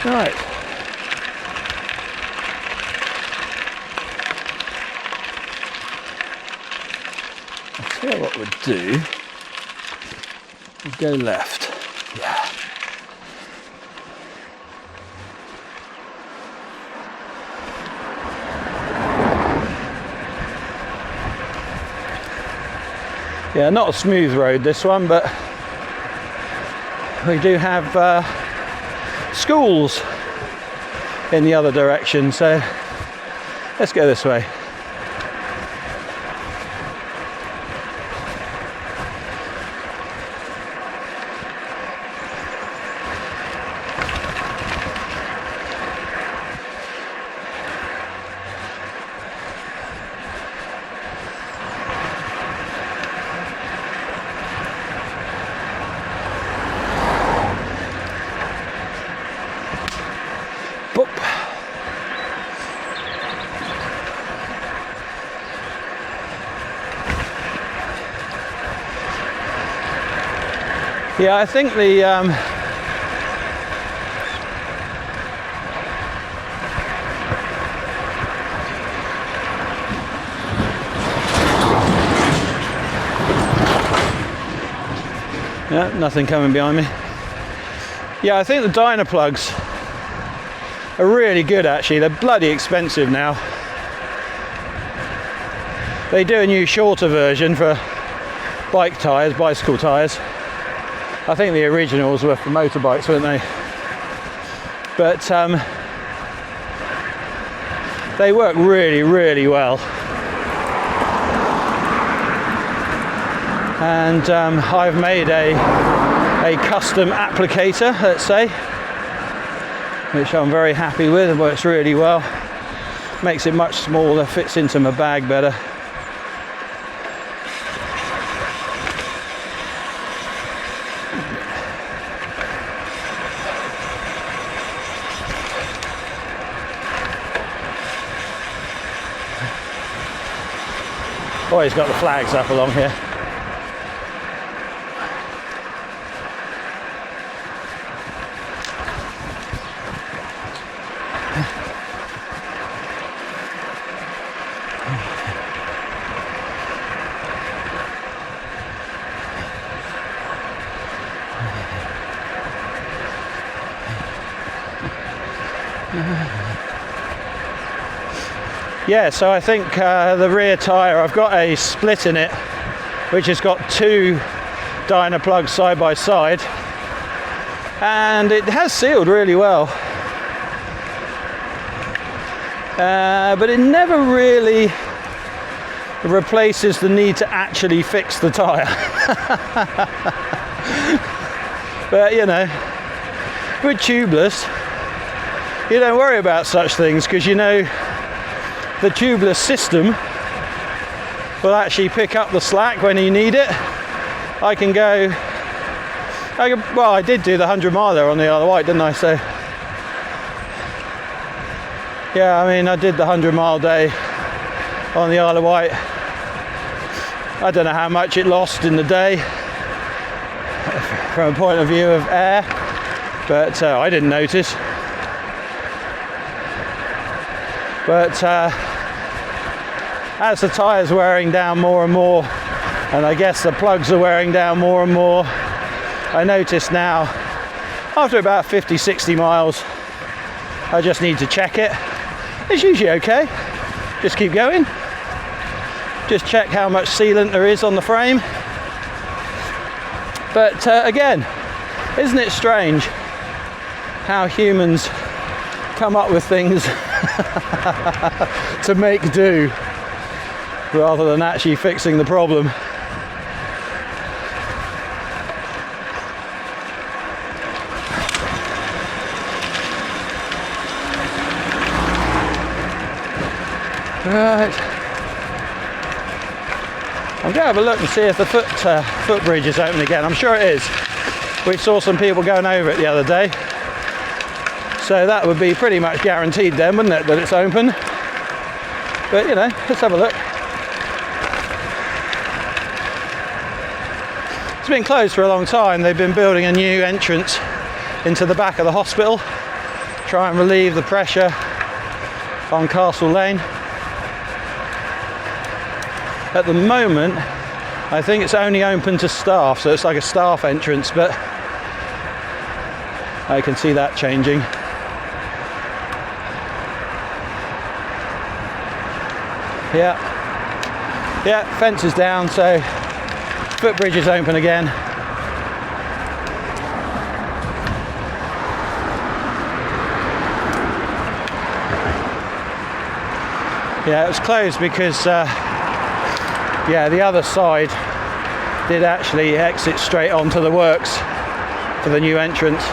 Right. I tell you what we'll do. We'll go left. Yeah. Yeah, not a smooth road this one, but we do have schools in the other direction, so let's go this way. Yeah, I think the yeah, nothing coming behind me. Yeah, I think the dyno plugs are really good actually. They're bloody expensive now. They do a new shorter version for bike tyres, bicycle tyres. I think the originals were for motorbikes, weren't they? But they work really, really well. And I've made a custom applicator, let's say, which I'm very happy with. It works really well. Makes it much smaller, fits into my bag better. Oh, he's got the flags up along here. Yeah, so I think the rear tyre, I've got a split in it which has got 2 dyno plugs side by side, and it has sealed really well, but it never really replaces the need to actually fix the tyre. But you know, with tubeless you don't worry about such things, because you know the tubeless system will actually pick up the slack when you need it. Well, I did do the 100 miler on the Isle of Wight, didn't I? So yeah, I mean, I did the 100-mile day on the Isle of Wight. I don't know how much it lost in the day from a point of view of air, but I didn't notice. But as the tyre's wearing down more and more, and I guess the plugs are wearing down more and more, I notice now, after about 50-60 miles, I just need to check it. It's usually okay. just keep going. Just check how much sealant there is on the frame. But again, isn't it strange how humans come up with things to make do rather than actually fixing the problem? Right. I'm going to have a look and see if the footbridge is open again. I'm sure it is. We saw some people going over it the other day. So that would be pretty much guaranteed then, wouldn't it, that it's open? But, you know, let's have a look. It's been closed for a long time. They've been building a new entrance into the back of the hospital, try and relieve the pressure on Castle Lane. At the moment, I think it's only open to staff, so it's like a staff entrance, but I can see that changing. Yeah, fence is down, so footbridge is open again. Yeah, it was closed because the other side did actually exit straight onto the works for the new entrance.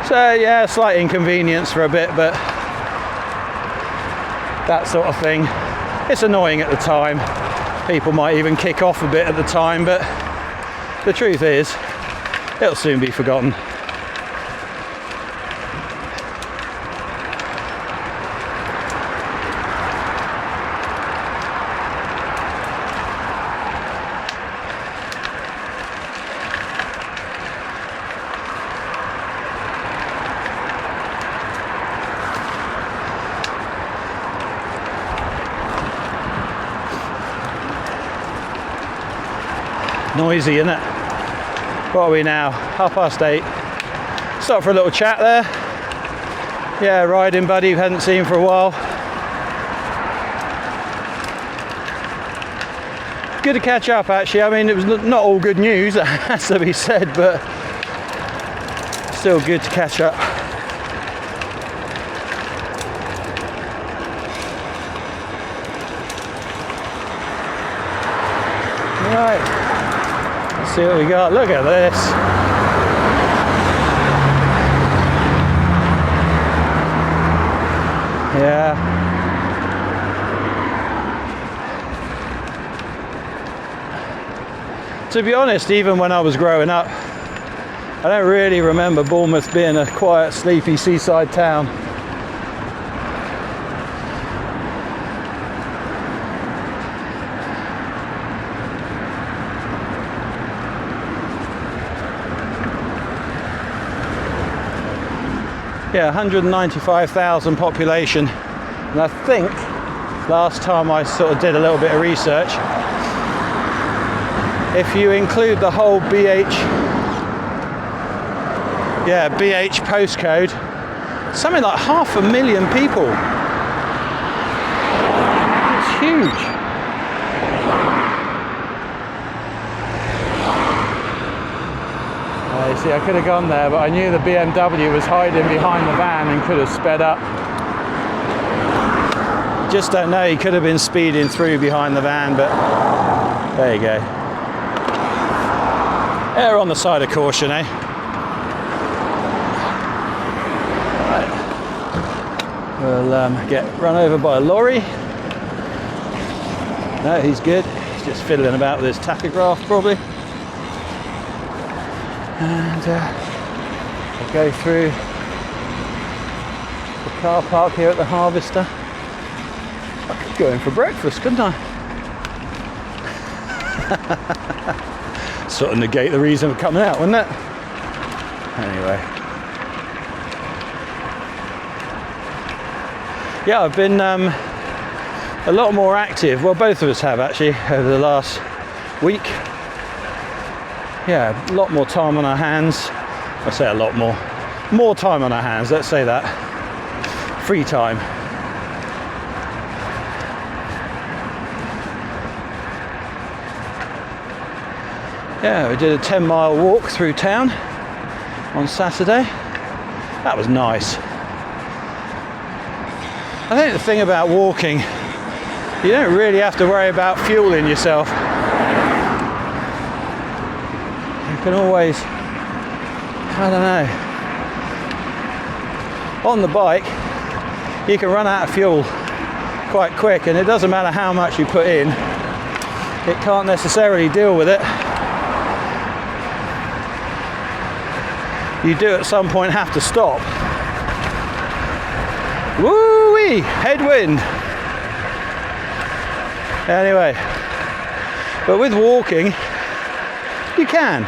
So yeah, slight inconvenience for a bit, but that sort of thing. It's annoying at the time. People might even kick off a bit at the time, but the truth is, it'll soon be forgotten. Noisy, isn't it? What are we now? 8:30. Stop for a little chat there. Yeah, riding buddy we hadn't seen for a while. Good to catch up actually. I mean, it was not all good news, that has to be said, but still good to catch up. Right. See what we got. Look at this. Yeah. To be honest, even when I was growing up, I don't really remember Bournemouth being a quiet, sleepy seaside town. Yeah, 195,000 population, and I think last time I sort of did a little bit of research, if you include the whole BH postcode, something like 500,000 people. It's huge. You see, I could have gone there, but I knew the BMW was hiding behind the van and could have sped up. Just don't know, he could have been speeding through behind the van, but there you go. Err on the side of caution, eh? Right. We'll get run over by a lorry. No, he's good. He's just fiddling about with his tachograph, probably. And I'll go through the car park here at the Harvester. I could go in for breakfast, couldn't I? Sort of negate the reason for coming out, wouldn't it? Anyway. Yeah, I've been a lot more active. Well, both of us have actually over the last week. Yeah, a lot more time on our hands. I say a lot more time on our hands, let's say that. free time. Yeah, we did a 10-mile walk through town on Saturday. That was nice. I think the thing about walking, you don't really have to worry about fueling yourself. You can always, I don't know, on the bike you can run out of fuel quite quick, and it doesn't matter how much you put in, it can't necessarily deal with it. You do at some point have to stop. Woo-wee! Headwind! Anyway, but with walking, you can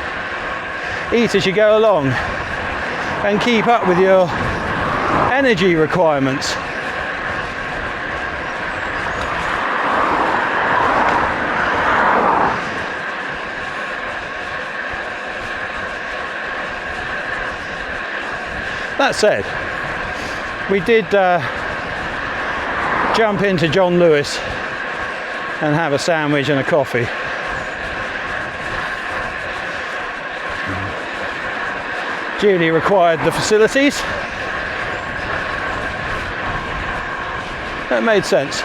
eat as you go along and keep up with your energy requirements. That said, we did jump into John Lewis and have a sandwich and a coffee. Julie required the facilities. That made sense.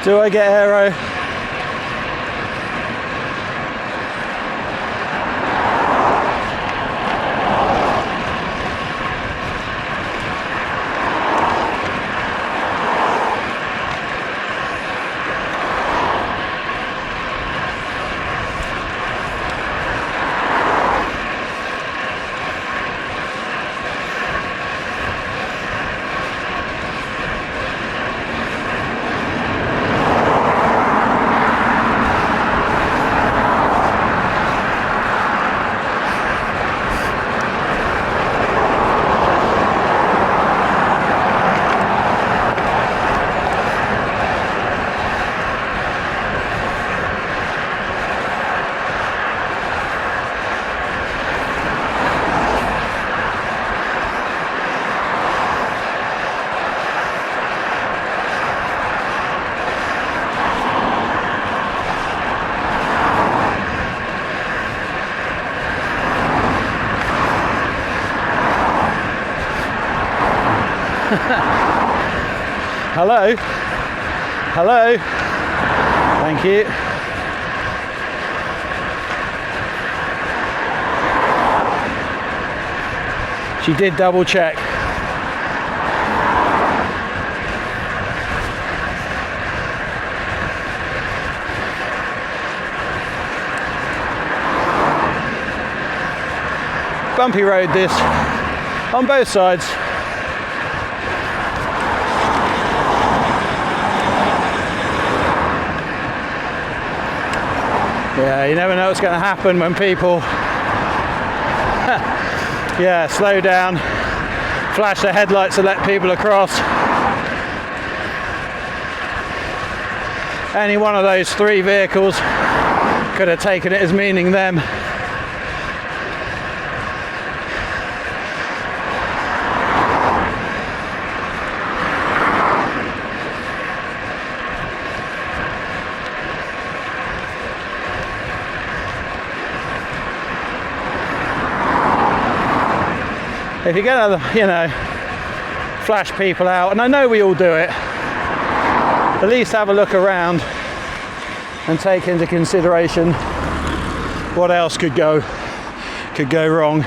Do I get aero? Hello? Hello? Thank you. She did double check. Bumpy road this, on both sides. Yeah, you never know what's going to happen when people yeah, slow down, flash their headlights to let people across. Any one of those three vehicles could have taken it as meaning them. If you're gonna, you know, flash people out, and I know we all do it, at least have a look around and take into consideration what else could go wrong.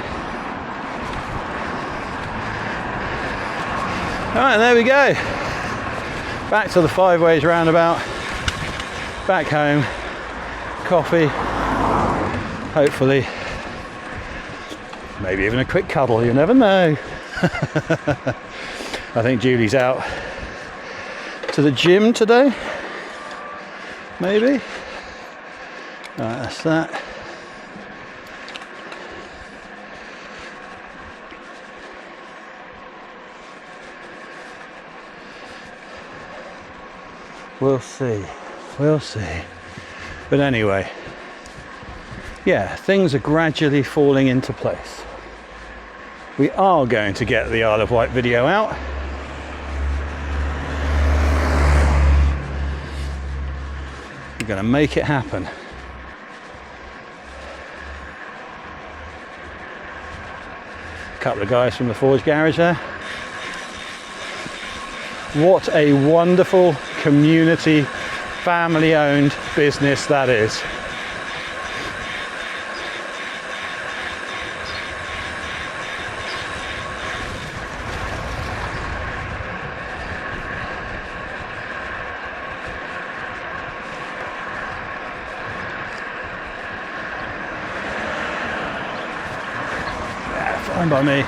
Alright, there we go. Back to the 5 ways roundabout. Back home. Coffee. Hopefully. Maybe even a quick cuddle, you never know. I think Julie's out to the gym today, maybe. Right, that's that. We'll see, we'll see. But anyway, yeah, things are gradually falling into place. We are going to get the Isle of Wight video out. We're going to make it happen. A couple of guys from the Forge garage there. What a wonderful community, family-owned business that is. Fine by me.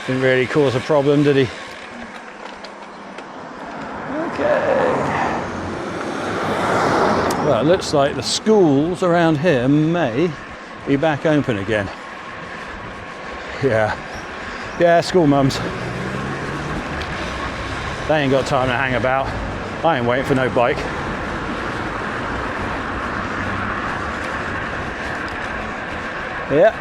Didn't really cause a problem, did he? Okay. Well, it looks like the schools around here may be back open again. Yeah, school mums. They ain't got time to hang about. I ain't waiting for no bike. Yeah.